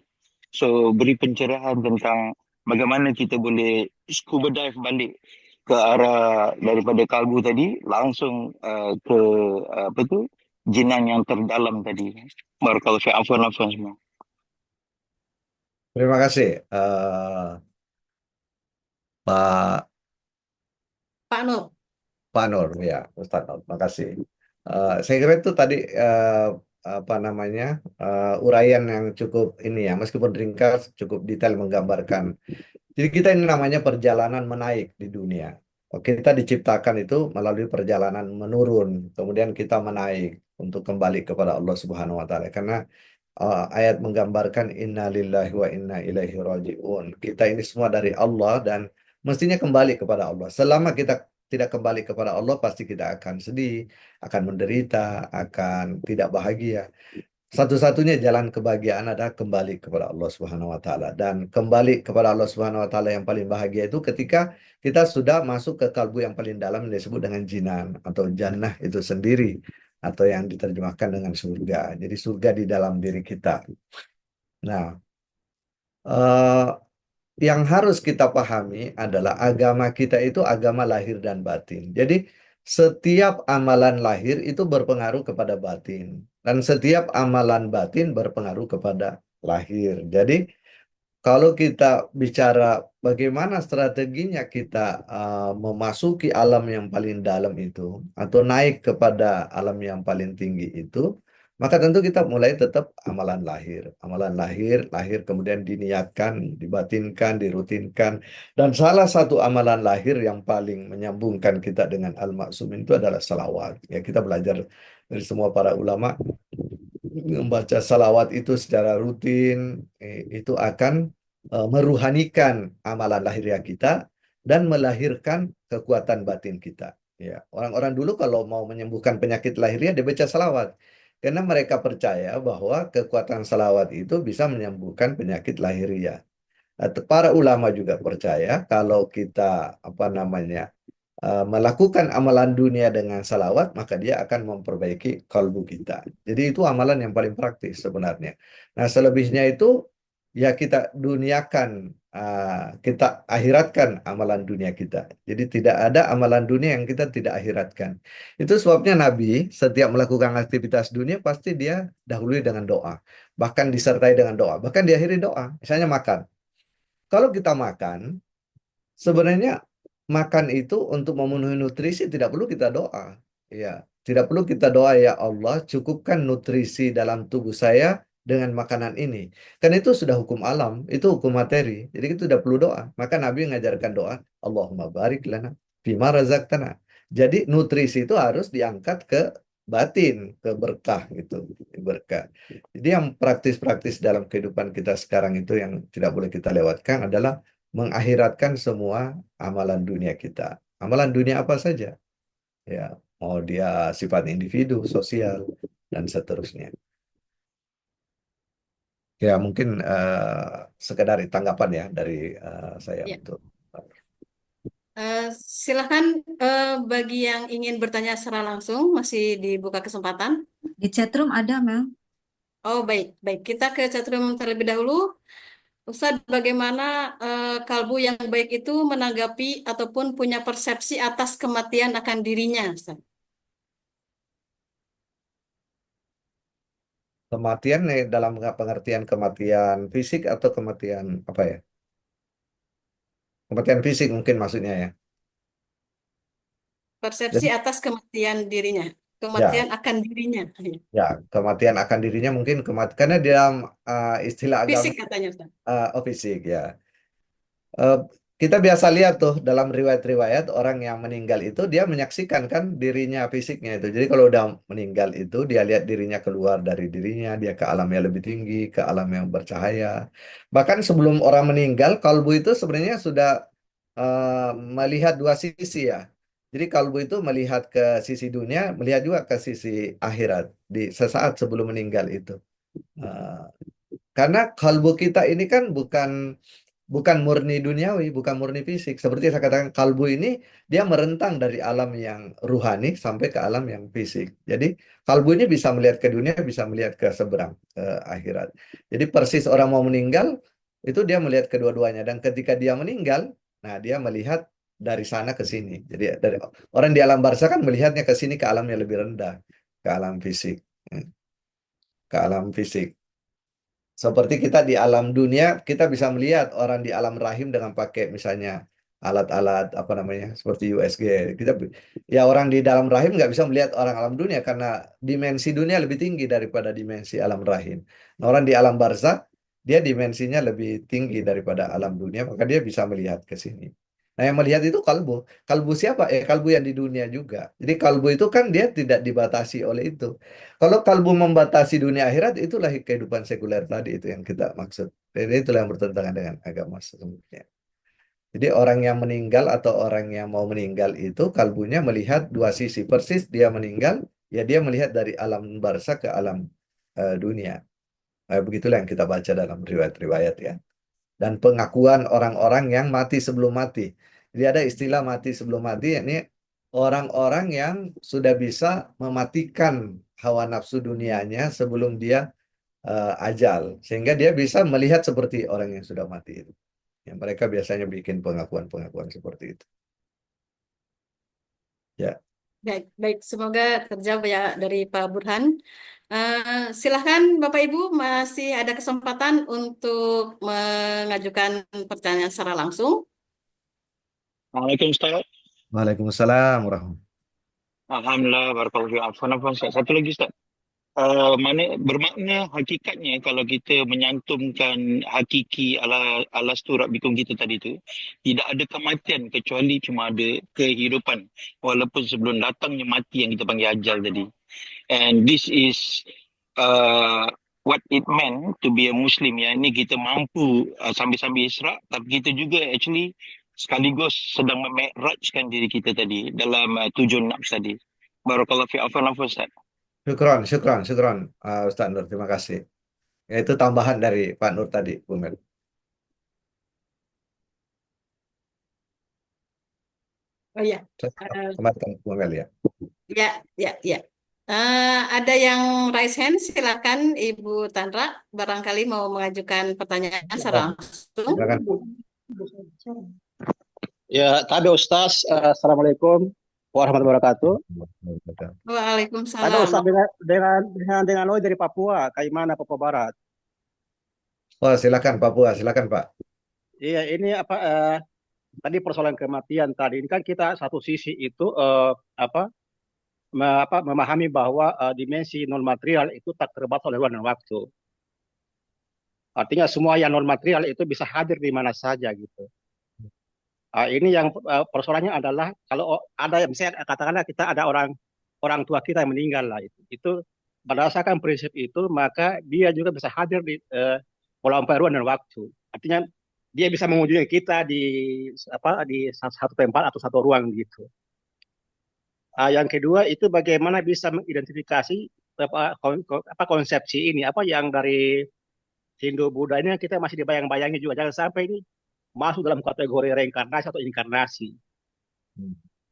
So beri pencerahan tentang bagaimana kita boleh scuba dive balik ke arah daripada kalbu tadi langsung ke apa tu, jinan yang terdalam tadi. Barakallahu fi afwan semua. Terima kasih, Pak Pak Nur. Pak Nur, ya, Ustadz Nur. Terima kasih. Saya kira itu tadi apa namanya uraian yang cukup ini ya, meskipun ringkas, cukup detail menggambarkan. Jadi kita ini namanya perjalanan menaik di dunia. Kita diciptakan itu melalui perjalanan menurun, kemudian kita menaik untuk kembali kepada Allah Subhanahu wa taala. Karena ayat menggambarkan inna lillahi wa inna ilaihi raji'un. Kita ini semua dari Allah dan mestinya kembali kepada Allah. Selama kita tidak kembali kepada Allah, pasti kita akan sedih, akan menderita, akan tidak bahagia. Satu-satunya jalan kebahagiaan adalah kembali kepada Allah Subhanahu wa taala, dan kembali kepada Allah Subhanahu wa taala yang paling bahagia itu ketika kita sudah masuk ke kalbu yang paling dalam yang disebut dengan jinan atau jannah itu sendiri, atau yang diterjemahkan dengan surga. Jadi surga di dalam diri kita. Nah, eh, yang harus kita pahami adalah agama kita itu agama lahir dan batin. Jadi setiap amalan lahir itu berpengaruh kepada batin, dan setiap amalan batin berpengaruh kepada lahir. Jadi kalau kita bicara bagaimana strateginya kita memasuki alam yang paling dalam itu, atau naik kepada alam yang paling tinggi itu, maka tentu kita mulai tetap amalan lahir. Amalan lahir, lahir kemudian diniatkan, dibatinkan, dirutinkan. Dan salah satu amalan lahir yang paling menyambungkan kita dengan Al-Ma'sumin itu adalah salawat. Ya, kita belajar dari semua para ulama, membaca salawat itu secara rutin itu akan meruhanikan amalan lahiriah kita dan melahirkan kekuatan batin kita. Ya, orang-orang dulu kalau mau menyembuhkan penyakit lahiriah dia baca salawat, karena mereka percaya bahwa kekuatan salawat itu bisa menyembuhkan penyakit lahiriah. Para ulama juga percaya kalau kita apa namanya melakukan amalan dunia dengan salawat, maka dia akan memperbaiki kalbu kita. Jadi itu amalan yang paling praktis sebenarnya. Nah, selebihnya itu ya kita duniakan, kita akhiratkan amalan dunia kita. Jadi tidak ada amalan dunia yang kita tidak akhiratkan. Itu sebabnya Nabi setiap melakukan aktivitas dunia pasti dia dahului dengan doa. Bahkan disertai dengan doa. Bahkan diakhiri doa. Misalnya makan. Kalau kita makan, sebenarnya makan itu untuk memenuhi nutrisi tidak perlu kita doa. Ya, tidak perlu kita doa, ya Allah, cukupkan nutrisi dalam tubuh saya dengan makanan ini. Kan itu sudah hukum alam, itu hukum materi. Jadi kita tidak perlu doa. Maka Nabi mengajarkan doa, Allahumma barik lana fima razaqtana. Jadi nutrisi itu harus diangkat ke batin, ke berkah gitu, berkah. Jadi yang praktis-praktis dalam kehidupan kita sekarang itu yang tidak boleh kita lewatkan adalah mengakhiratkan semua amalan dunia kita. Amalan dunia apa saja? Ya, mau dia sifat individu, sosial, dan seterusnya. Ya, mungkin sekedar tanggapan ya dari saya Ya. untuk Silahkan bagi yang ingin bertanya secara langsung, masih dibuka kesempatan. Di chatroom ada, Mel. Oh, baik. Baik, kita ke chatroom terlebih dahulu. Ustadz, bagaimana kalbu yang baik itu menanggapi ataupun punya persepsi atas kematian akan dirinya, Ustadz? kematian dalam pengertian kematian fisik atau kematian apa ya? Kematian fisik mungkin maksudnya ya. Persepsi Jadi atas kematian dirinya, ya, kematian akan dirinya. ya, kematian akan dirinya mungkin karena dalam istilah agama Fisik katanya, Ustadz. fisik ya. Eh, kita biasa lihat tuh dalam riwayat-riwayat orang yang meninggal itu dia menyaksikan kan dirinya fisiknya itu. Jadi kalau udah meninggal itu dia lihat dirinya keluar dari dirinya, dia ke alam yang lebih tinggi, ke alam yang bercahaya. Bahkan sebelum orang meninggal, kalbu itu sebenarnya sudah melihat dua sisi ya. Jadi kalbu itu melihat ke sisi dunia, melihat juga ke sisi akhirat di sesaat sebelum meninggal itu. Eh, karena kalbu kita ini kan bukan murni duniawi, bukan murni fisik. Seperti saya katakan, kalbu ini dia merentang dari alam yang ruhani sampai ke alam yang fisik. Jadi kalbu ini bisa melihat ke dunia, bisa melihat ke seberang, ke akhirat. Jadi persis orang mau meninggal, itu dia melihat kedua-duanya. Dan ketika dia meninggal, nah dia melihat dari sana ke sini. Jadi dari orang di alam barzah kan melihatnya ke sini, ke alam yang lebih rendah, ke alam fisik. Ke alam fisik. Seperti kita di alam dunia, kita bisa melihat orang di alam rahim dengan pakai misalnya alat-alat apa namanya seperti USG. Ya orang di dalam rahim nggak bisa melihat orang alam dunia karena dimensi dunia lebih tinggi daripada dimensi alam rahim. Nah, orang di alam barzah dia dimensinya lebih tinggi daripada alam dunia, maka dia bisa melihat ke sini. Nah, yang melihat itu kalbu. Kalbu siapa? Kalbu yang di dunia juga. Jadi kalbu itu kan dia tidak dibatasi oleh itu. Kalau kalbu membatasi dunia akhirat, itulah kehidupan sekuler tadi itu yang kita maksud. Dan itulah yang bertentangan dengan agama sesungguhnya. Jadi orang yang meninggal atau orang yang mau meninggal itu kalbunya melihat dua sisi. Persis dia meninggal, ya dia melihat dari alam barzah ke alam dunia. Begitulah yang kita baca dalam riwayat-riwayat ya. Dan pengakuan orang-orang yang mati sebelum mati. Jadi ada istilah mati sebelum mati, yakni orang-orang yang sudah bisa mematikan hawa nafsu dunianya sebelum dia ajal, sehingga dia bisa melihat seperti orang yang sudah mati itu. Yang mereka biasanya bikin pengakuan-pengakuan seperti itu. Ya, Baik, baik. Semoga terjawab ya dari Pak Burhan. Silahkan Bapak Ibu masih ada kesempatan untuk mengajukan pertanyaan secara langsung. Assalamualaikum Ustaz. Waalaikumsalam warahmatullahi. Alhamdulillah, barakallahu fiik. Afwan, Ustaz. Satu lagi Ustaz. Bermakna hakikatnya kalau kita menyantumkan hakiki ala surat bikum kita tadi tu, tidak ada kematian kecuali cuma ada kehidupan, walaupun sebelum datangnya mati yang kita panggil ajal tadi. And this is uh, what it meant to be a Muslim. Ya, ini kita mampu sambil-sambil Isra, tapi kita juga actually sekaligus sedang memi'rajkan diri kita tadi dalam tujuan nafs tadi. Barakallahu fiik. Afwan, Ustaz. Syukran, Ustaz Nur. Terima kasih. Ya, itu tambahan dari Pak Nur tadi, Bu Mel. Oh iya, Kembali Bu Mel ya. ya. Ada yang raise hand, silakan Ibu Tanra, barangkali mau mengajukan pertanyaan secara langsung. Silakan. Ya, tabe Ustaz. Assalamualaikum warahmatullahi wabarakatuh. Tabe Waalaikumsalam. Ustaz dengan Oi dari Papua, Kaimana, Papua Barat. Oh, silakan Papua, silakan Pak. Iya, ini tadi persoalan kematian tadi. Ini kan kita satu sisi itu memahami bahwa dimensi non material itu tak terbatas oleh ruang dan waktu. Artinya semua yang non material itu bisa hadir di mana saja gitu. Ini yang persoalannya adalah kalau ada misalnya katakanlah kita ada orang tua kita yang meninggal lah itu berdasarkan prinsip itu maka dia juga bisa hadir di melampaui ruang dan waktu. Artinya dia bisa mengunjungi kita di satu tempat atau satu ruang gitu. Yang kedua itu bagaimana bisa mengidentifikasi konsepsi ini apa yang dari Hindu Buddha ini kita masih dibayang-bayangi juga jangan sampai ini masuk dalam kategori reinkarnasi atau inkarnasi.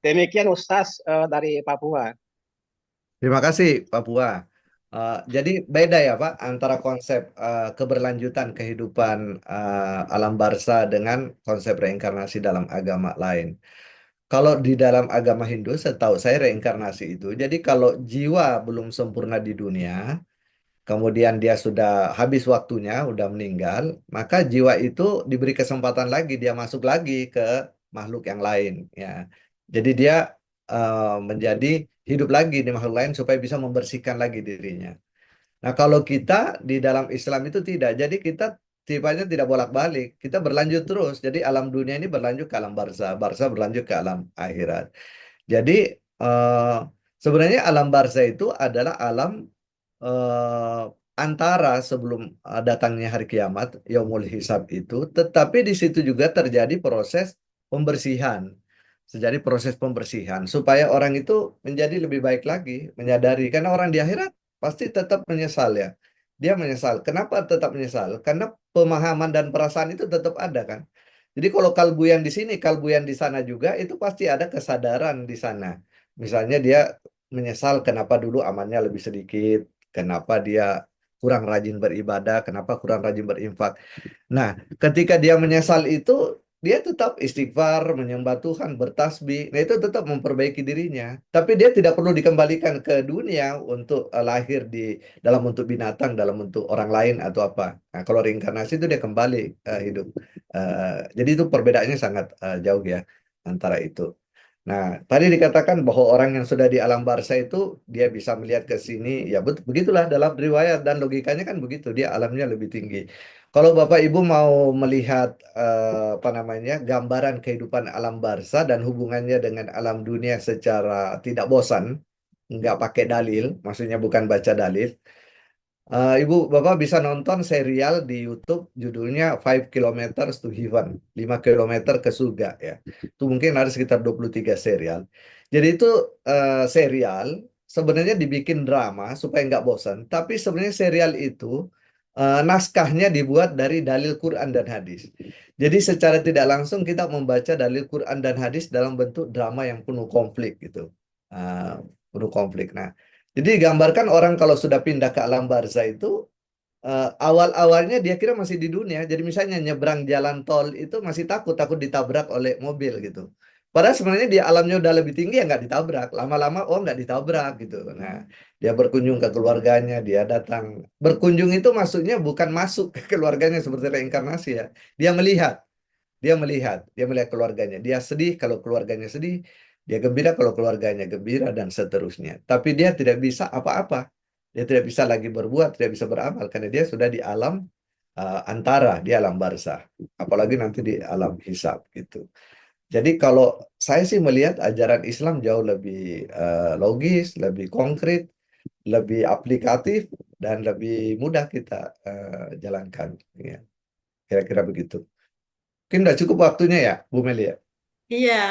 Demikian Ustaz dari Papua. Terima kasih Papua. Jadi beda ya Pak antara konsep keberlanjutan kehidupan alam barzah dengan konsep reinkarnasi dalam agama lain. Kalau di dalam agama Hindu, setahu saya reinkarnasi itu, jadi kalau jiwa belum sempurna di dunia, kemudian dia sudah habis waktunya, udah meninggal, maka jiwa itu diberi kesempatan lagi, dia masuk lagi ke makhluk yang lain. Ya, jadi dia menjadi hidup lagi di makhluk lain supaya bisa membersihkan lagi dirinya. Nah, kalau kita di dalam Islam itu tidak. Jadi kita tipenya tidak bolak-balik. Kita berlanjut terus. Jadi alam dunia ini berlanjut ke alam barzah. Barzah berlanjut ke alam akhirat. Jadi sebenarnya alam barzah itu adalah alam antara sebelum datangnya hari kiamat, yaumul hisab itu. Tetapi di situ juga terjadi proses pembersihan. Jadi proses pembersihan supaya orang itu menjadi lebih baik lagi, menyadari karena orang di akhirat pasti tetap menyesal ya. Dia menyesal. Kenapa tetap menyesal? Karena pemahaman dan perasaan itu tetap ada kan. Jadi kalau kalbu yang di sini, kalbu yang di sana juga itu pasti ada kesadaran di sana. Misalnya dia menyesal kenapa dulu amannya lebih sedikit, kenapa dia kurang rajin beribadah, kenapa kurang rajin berinfak. Nah, ketika dia menyesal itu, dia tetap istighfar, menyembah Tuhan, bertasbih. Nah, itu tetap memperbaiki dirinya. Tapi dia tidak perlu dikembalikan ke dunia untuk lahir di dalam bentuk binatang, dalam bentuk orang lain atau apa. Nah, kalau reinkarnasi itu dia kembali hidup. Jadi itu perbedaannya sangat jauh ya antara itu. Nah, tadi dikatakan bahwa orang yang sudah di alam barzah itu dia bisa melihat ke sini, ya betul begitulah dalam riwayat dan logikanya kan begitu, dia alamnya lebih tinggi. Kalau Bapak Ibu mau melihat apa namanya gambaran kehidupan alam barzah dan hubungannya dengan alam dunia secara tidak bosan, nggak pakai dalil, maksudnya bukan baca dalil. Ibu Bapak bisa nonton serial di YouTube judulnya 5 Kilometers to Heaven, 5 kilometer ke surga ya. Itu mungkin ada sekitar 23 serial. Jadi itu serial sebenarnya dibikin drama supaya nggak bosan, tapi sebenarnya serial itu naskahnya dibuat dari dalil Quran dan hadis. Jadi secara tidak langsung kita membaca dalil Quran dan hadis dalam bentuk drama yang penuh konflik gitu. Uh, Penuh konflik. Nah, jadi digambarkan orang kalau sudah pindah ke alam barzah itu awal-awalnya dia kira masih di dunia. Jadi misalnya nyebrang jalan tol itu masih takut ditabrak oleh mobil gitu. Padahal sebenarnya dia alamnya udah lebih tinggi ya nggak ditabrak. Lama-lama oh nggak ditabrak gitu. Nah dia berkunjung ke keluarganya, dia datang. Berkunjung itu maksudnya bukan masuk ke keluarganya seperti reinkarnasi ya. Dia melihat. Dia melihat keluarganya. Dia sedih kalau keluarganya sedih, dia gembira kalau keluarganya gembira dan seterusnya. Tapi dia tidak bisa apa-apa. Dia tidak bisa lagi berbuat, tidak bisa beramal karena dia sudah di alam antara, di alam barzah. Apalagi nanti di alam hisab gitu. Jadi kalau saya sih melihat ajaran Islam jauh lebih logis, lebih konkret, lebih aplikatif dan lebih mudah kita jalankan. Ya. Kira-kira begitu. Mungkin udah cukup waktunya ya, Bu Meli ya? Iya.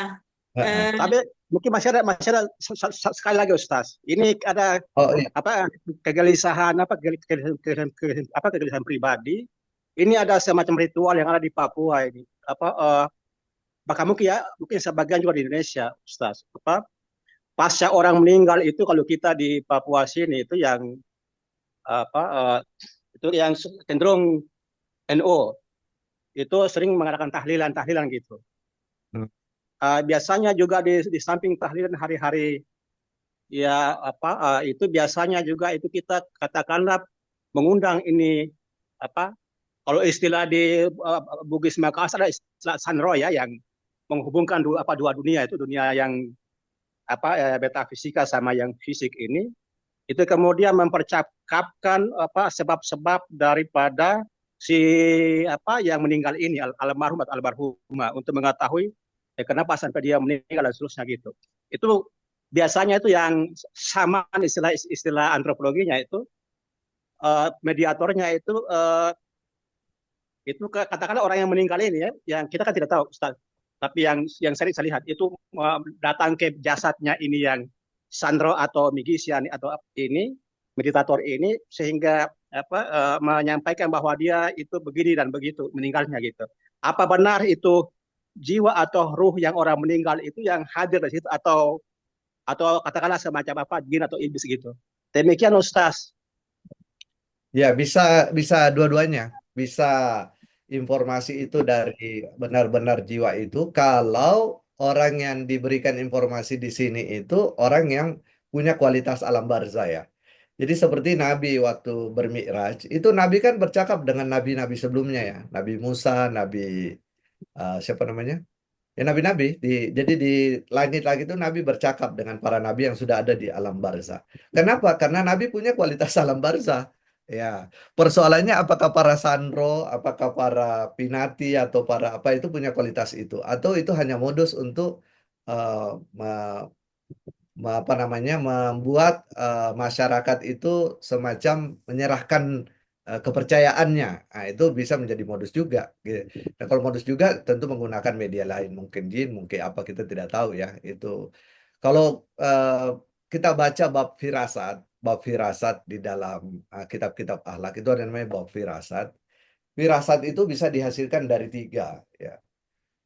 Heeh. Eh, Tapi mungkin masih ada sekali lagi Ustaz. Ini ada Oh iya, apa kegelisahan kegelisahan pribadi. Ini ada semacam ritual yang ada di Papua ini. Bahkan mungkin sebagian juga di Indonesia, Ustaz. Pasca orang meninggal itu kalau kita di Papua sini itu yang apa itu yang cenderung NO itu sering mengadakan tahlilan gitu. Hmm. Biasanya juga di samping tahlilan hari-hari ya itu biasanya juga itu kita katakanlah mengundang ini apa kalau istilah di Bugis Makassar ada istilah Sanro ya yang menghubungkan dua dunia itu dunia yang metafisika sama yang fisik ini itu kemudian mempercakapkan sebab-sebab daripada si yang meninggal ini almarhum atau almarhumah untuk mengetahui kenapa sampai dia meninggal dan seterusnya gitu. Itu biasanya itu yang sama istilah antropologinya itu mediatornya itu katakanlah orang yang meninggal ini ya, yang kita kan tidak tahu Ustaz. Tapi yang sering saya lihat itu datang ke jasadnya ini yang Sandro atau Migisian atau ini meditator ini sehingga menyampaikan bahwa dia itu begini dan begitu meninggalnya gitu. Apa benar itu jiwa atau ruh yang orang meninggal itu yang hadir di situ atau katakanlah semacam jin atau iblis gitu. Demikian Ustaz. ya bisa dua-duanya. Bisa informasi itu dari benar-benar jiwa itu. Kalau orang yang diberikan informasi di sini itu orang yang punya kualitas alam barzah ya. Jadi seperti Nabi waktu bermi'raj, itu Nabi kan bercakap dengan nabi-nabi sebelumnya ya. Nabi Musa, Nabi siapa namanya? Ya nabi-nabi jadi di langit-langit itu nabi bercakap dengan para nabi yang sudah ada di alam barzah. Kenapa? Karena nabi punya kualitas alam barzah. Ya, persoalannya apakah para sandro, apakah para pinati atau para apa itu punya kualitas itu atau itu hanya modus untuk eh, me- apa namanya membuat masyarakat itu semacam menyerahkan kepercayaannya. Nah, itu bisa menjadi modus juga. Gitu. Nah, kalau modus juga tentu menggunakan media lain, mungkin jin, mungkin apa kita tidak tahu ya. Itu kalau kita baca bab firasat di dalam kitab-kitab akhlak itu ada namanya bab firasat. Firasat itu bisa dihasilkan dari tiga. Ya.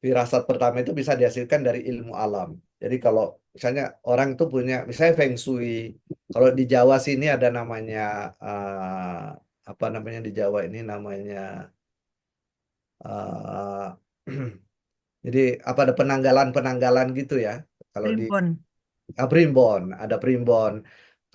Firasat pertama itu bisa dihasilkan dari ilmu alam. Jadi kalau misalnya orang itu punya, misalnya Feng Shui, kalau di Jawa sini ada namanya apa namanya di Jawa ini namanya eh, jadi apa ada penanggalan-penanggalan gitu ya. Kalau di Primbon. Primbon, ada primbon.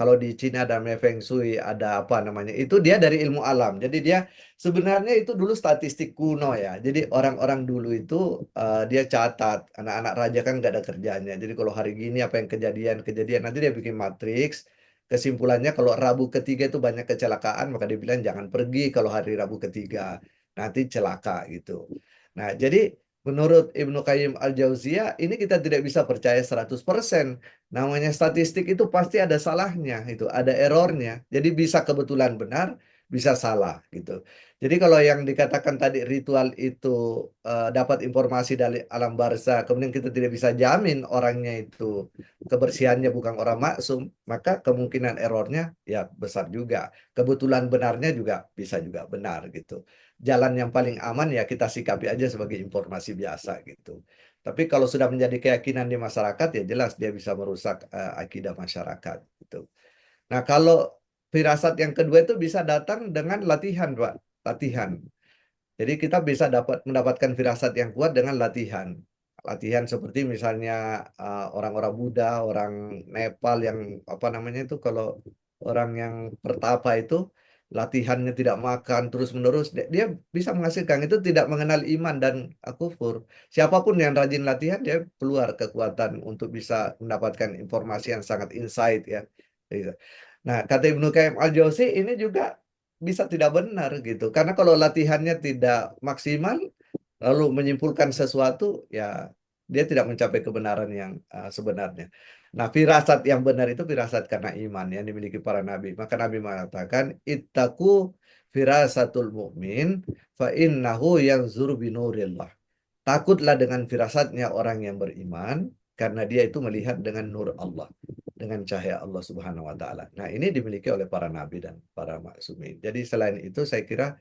Kalau di Cina ada namanya Feng Shui, ada apa namanya? Itu dia dari ilmu alam. Jadi dia sebenarnya itu dulu statistik kuno ya. Jadi orang-orang dulu itu dia catat. Anak-anak raja kan nggak ada kerjanya. Jadi kalau hari gini apa yang kejadian, nanti dia bikin matriks. Kesimpulannya kalau Rabu ketiga itu banyak kecelakaan, maka dia bilang jangan pergi kalau hari Rabu ketiga. Nanti celaka gitu. Nah, jadi menurut Ibnu Qayyim Al-Jauziyah, ini kita tidak bisa percaya 100%. Namanya statistik itu pasti ada salahnya, itu ada errornya. Jadi bisa kebetulan benar, bisa salah gitu. Jadi kalau yang dikatakan tadi ritual itu dapat informasi dari alam barzah, kemudian kita tidak bisa jamin orangnya itu kebersihannya bukan orang maksum, maka kemungkinan errornya ya besar juga. Kebetulan benarnya juga bisa juga benar gitu. Jalan yang paling aman ya kita sikapi aja sebagai informasi biasa gitu. Tapi kalau sudah menjadi keyakinan di masyarakat ya jelas dia bisa merusak akidah masyarakat gitu. Nah, kalau firasat yang kedua itu bisa datang dengan latihan, Pak. Latihan. Jadi kita bisa mendapatkan firasat yang kuat dengan latihan. Latihan seperti misalnya orang-orang Buddha, orang Nepal yang apa namanya itu kalau orang yang pertapa itu latihannya tidak makan terus-menerus, dia bisa menghasilkan itu tidak mengenal iman dan kufur. Siapapun yang rajin latihan dia keluar kekuatan untuk bisa mendapatkan informasi yang sangat insight ya. Gitu. Nah, kata Ibnu Qayyim Al-Jauzi ini juga bisa tidak benar gitu. Karena kalau latihannya tidak maksimal, lalu menyimpulkan sesuatu, ya dia tidak mencapai kebenaran yang sebenarnya. Nah, firasat yang benar itu firasat karena iman yang dimiliki para nabi. Maka Nabi mengatakan, ittaqu firasatul mu'min fa innahu yanzuru binurillah. Takutlah dengan firasatnya orang yang beriman, karena dia itu melihat dengan nur Allah, dengan cahaya Allah Subhanahu wa Ta'ala. Nah, ini dimiliki oleh para nabi dan para maksumin. Jadi, selain itu, saya kira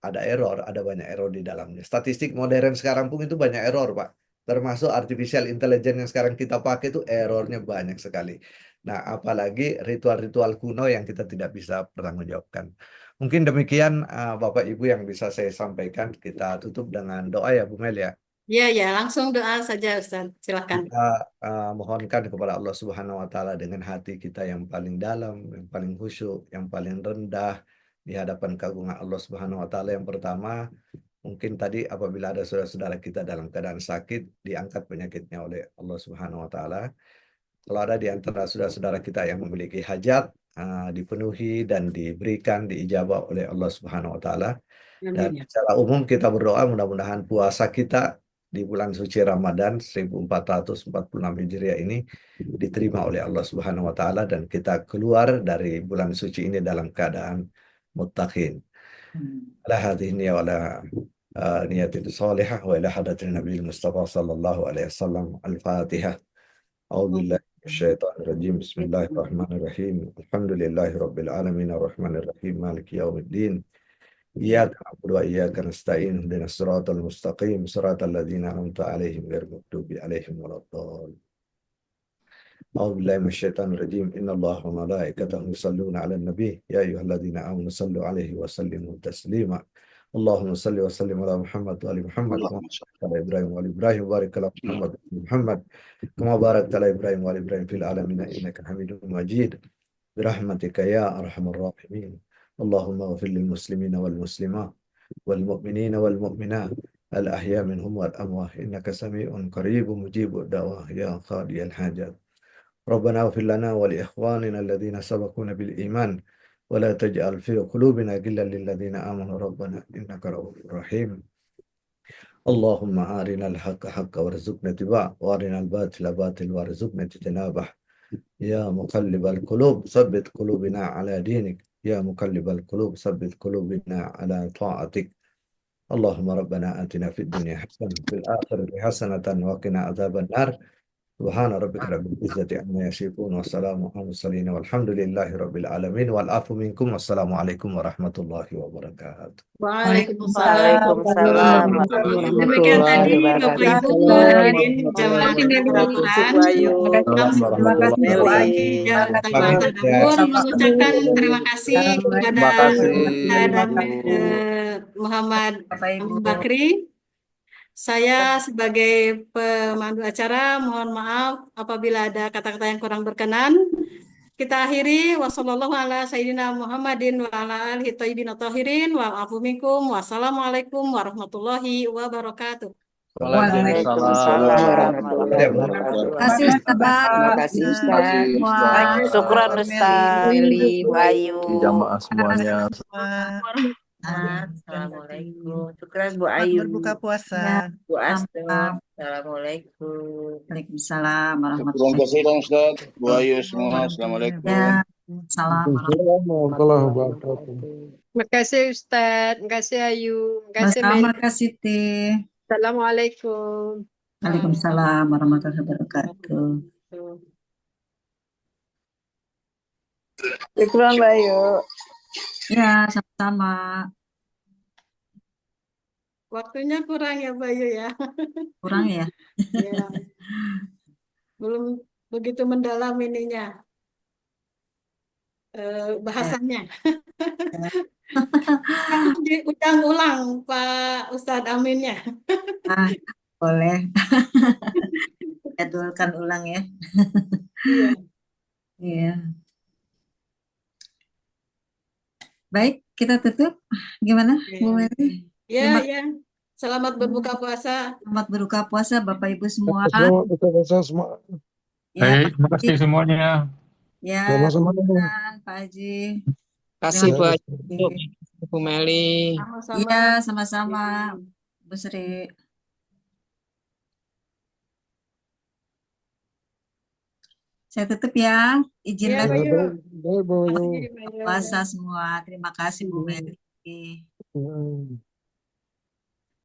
ada error, ada banyak error di dalamnya. Statistik modern sekarang pun itu banyak error, Pak. Termasuk artificial intelligence yang sekarang kita pakai itu errornya banyak sekali. Nah, apalagi ritual-ritual kuno yang kita tidak bisa pertanggungjawabkan. Mungkin demikian Bapak Ibu yang bisa saya sampaikan. Kita tutup dengan doa ya, Bu Mel ya. Ya, ya, langsung doa saja, Ustaz. Silakan. Kita mohonkan kepada Allah Subhanahu wa Ta'ala dengan hati kita yang paling dalam, yang paling khusyuk, yang paling rendah di hadapan keagungan Allah Subhanahu wa Ta'ala. Yang pertama, mungkin tadi apabila ada saudara-saudara kita dalam keadaan sakit, diangkat penyakitnya oleh Allah Subhanahu wa Ta'ala. Kalau ada di antara saudara-saudara kita yang memiliki hajat, dipenuhi dan diberikan, diijabah oleh Allah Subhanahu wa Ta'ala. Dan secara umum kita berdoa mudah-mudahan puasa kita di bulan suci Ramadan 1446 Hijriah ini diterima oleh Allah Subhanahu wa Ta'ala dan kita keluar dari bulan suci ini dalam keadaan muttaqin. Ala hadhihi niyya wa ala niyatin salihah wa ila hadratin Nabi Mustafa sallallahu alaihi wasallam. Al-Fatihah. A'udzu billahi minasyaitonir rajim. Bismillahirrahmanirrahim. Alhamdulillahi rabbil alamin arrahmanir rahim maliki yaumiddin. إياك نعبد وإياك نستعين اهدنا الصراط المستقيم صراط الذين أنعمت عليهم غير المغضوب عليهم ولا الضالين أعوذ بالله من الشيطان الرجيم إن الله وملائكته يصلون على النبي يا أيها الذين آمنوا صلوا عليه وسلموا تسليما اللهم صل وسلم على محمد وآل محمد كما اللهم صل. باركت على إبراهيم وآل إبراهيم وبارك على محمد وآل محمد كما باركت على إبراهيم وآل إبراهيم في العالمين إنك حميد مجيد برحمتك يا أرحم الراحمين اللهم اغفر للمسلمين والمسلمات والمؤمنين والمؤمنات الأحياء منهم والأموات إنك سميع قريب مجيب الدعوة يا قاضي الحاجات ربنا اغفر لنا ولإخواننا الذين سبقونا بالإيمان ولا تجعل في قلوبنا غلا للذين آمنوا ربنا إنك رؤوف رحيم اللهم أرنا الحق حقا وارزقنا اتباعه وأرنا الباطل باطل وارزقنا اجتنابه يا مقلب القلوب ثبت قلوبنا على دينك يا مقلب القلوب ثبت قلوبنا على طاعتك. اللهم ربنا آتنا في الدنيا حسنة وفي الآخرة حسنة وقنا عذاب النار. سبحان ربك رب العزة عما يصفون والسلام على المرسلين والحمد لله رب العالمين والعفو منكم والسلام عليكم ورحمة الله وبركاته. Waalaikumsalam Waalaikumsalam warahmatullahi wabarakatuh. Demikian warahmatullahi tadi Bapak Ibu wabarakatuh. hadirin jamaah Terima kasih Bu Al-Quran Ayu. yang Terima kasih Assalamualaikum Bu Meli. Ayu. yang Kami Taman ya. Tadabur mengucapkan terima kasih kepada Terima kasih. Ustaz Ibu. Muhammad Bapak Ibu. Bakri. Saya sebagai pemandu acara mohon maaf apabila ada kata-kata yang kurang berkenan. Kita akhiri wasallallahu ala sayyidina Muhammadin wa ala alihi thayyibin thahirin wa afu minkum. Wassalamualaikum warahmatullahi wabarakatuh. Waalaikumsalam warahmatullahi Ya, Bu. Terima wabarakatuh. kasih Ustaz. Terima kasih Ustaz. Wah. Syukran Ustaz, Meli, Bu Ayu. Jamaah semuanya. Assalamualaikum. Syukran Bu Ayu. Berbuka puasa. Ya, Bu Astor. sama. Assalamualaikum. Waalaikumsalam Terima warahmatullahi kasih dong Ustaz. Bu Ayu semua. Assalamualaikum. wabarakatuh. Salam Warahmatullahi wabarakatuh. Terima kasih Ustadz, terima kasih Ayu, terima kasih Sama Meli. kasih Siti. Assalamualaikum. Waalaikumsalam warahmatullahi wabarakatuh. Syukran Bu Ayu. Ya, sama-sama. Waktunya kurang ya Bayu ya. Kurang ya? Ya, belum begitu mendalam ininya bahasanya. Harus diundang ulang Pak Ustadz Aminnya. Ah, boleh. Jadwalkan ulang ya. Iya. Iya. Baik, kita tutup. Gimana, Bu Meli? Ya, Terima- ya. Selamat berbuka puasa. Selamat berbuka puasa Bapak Ibu semua. Selamat berbuka puasa semua. Ya, Baik, terima kasih semuanya. ya, Sama-sama. Pak Haji. Kasih Terima Bu Ayu, kasih. Bu Meli. Sama-sama. Iya, sama-sama, Bu Sri. Saya tutup ya. Izin Iya, lagi Bayu. Baik, Bu Ayu. Makasih, Bayu. puasa semua. Terima kasih Bu Meli. Hmm.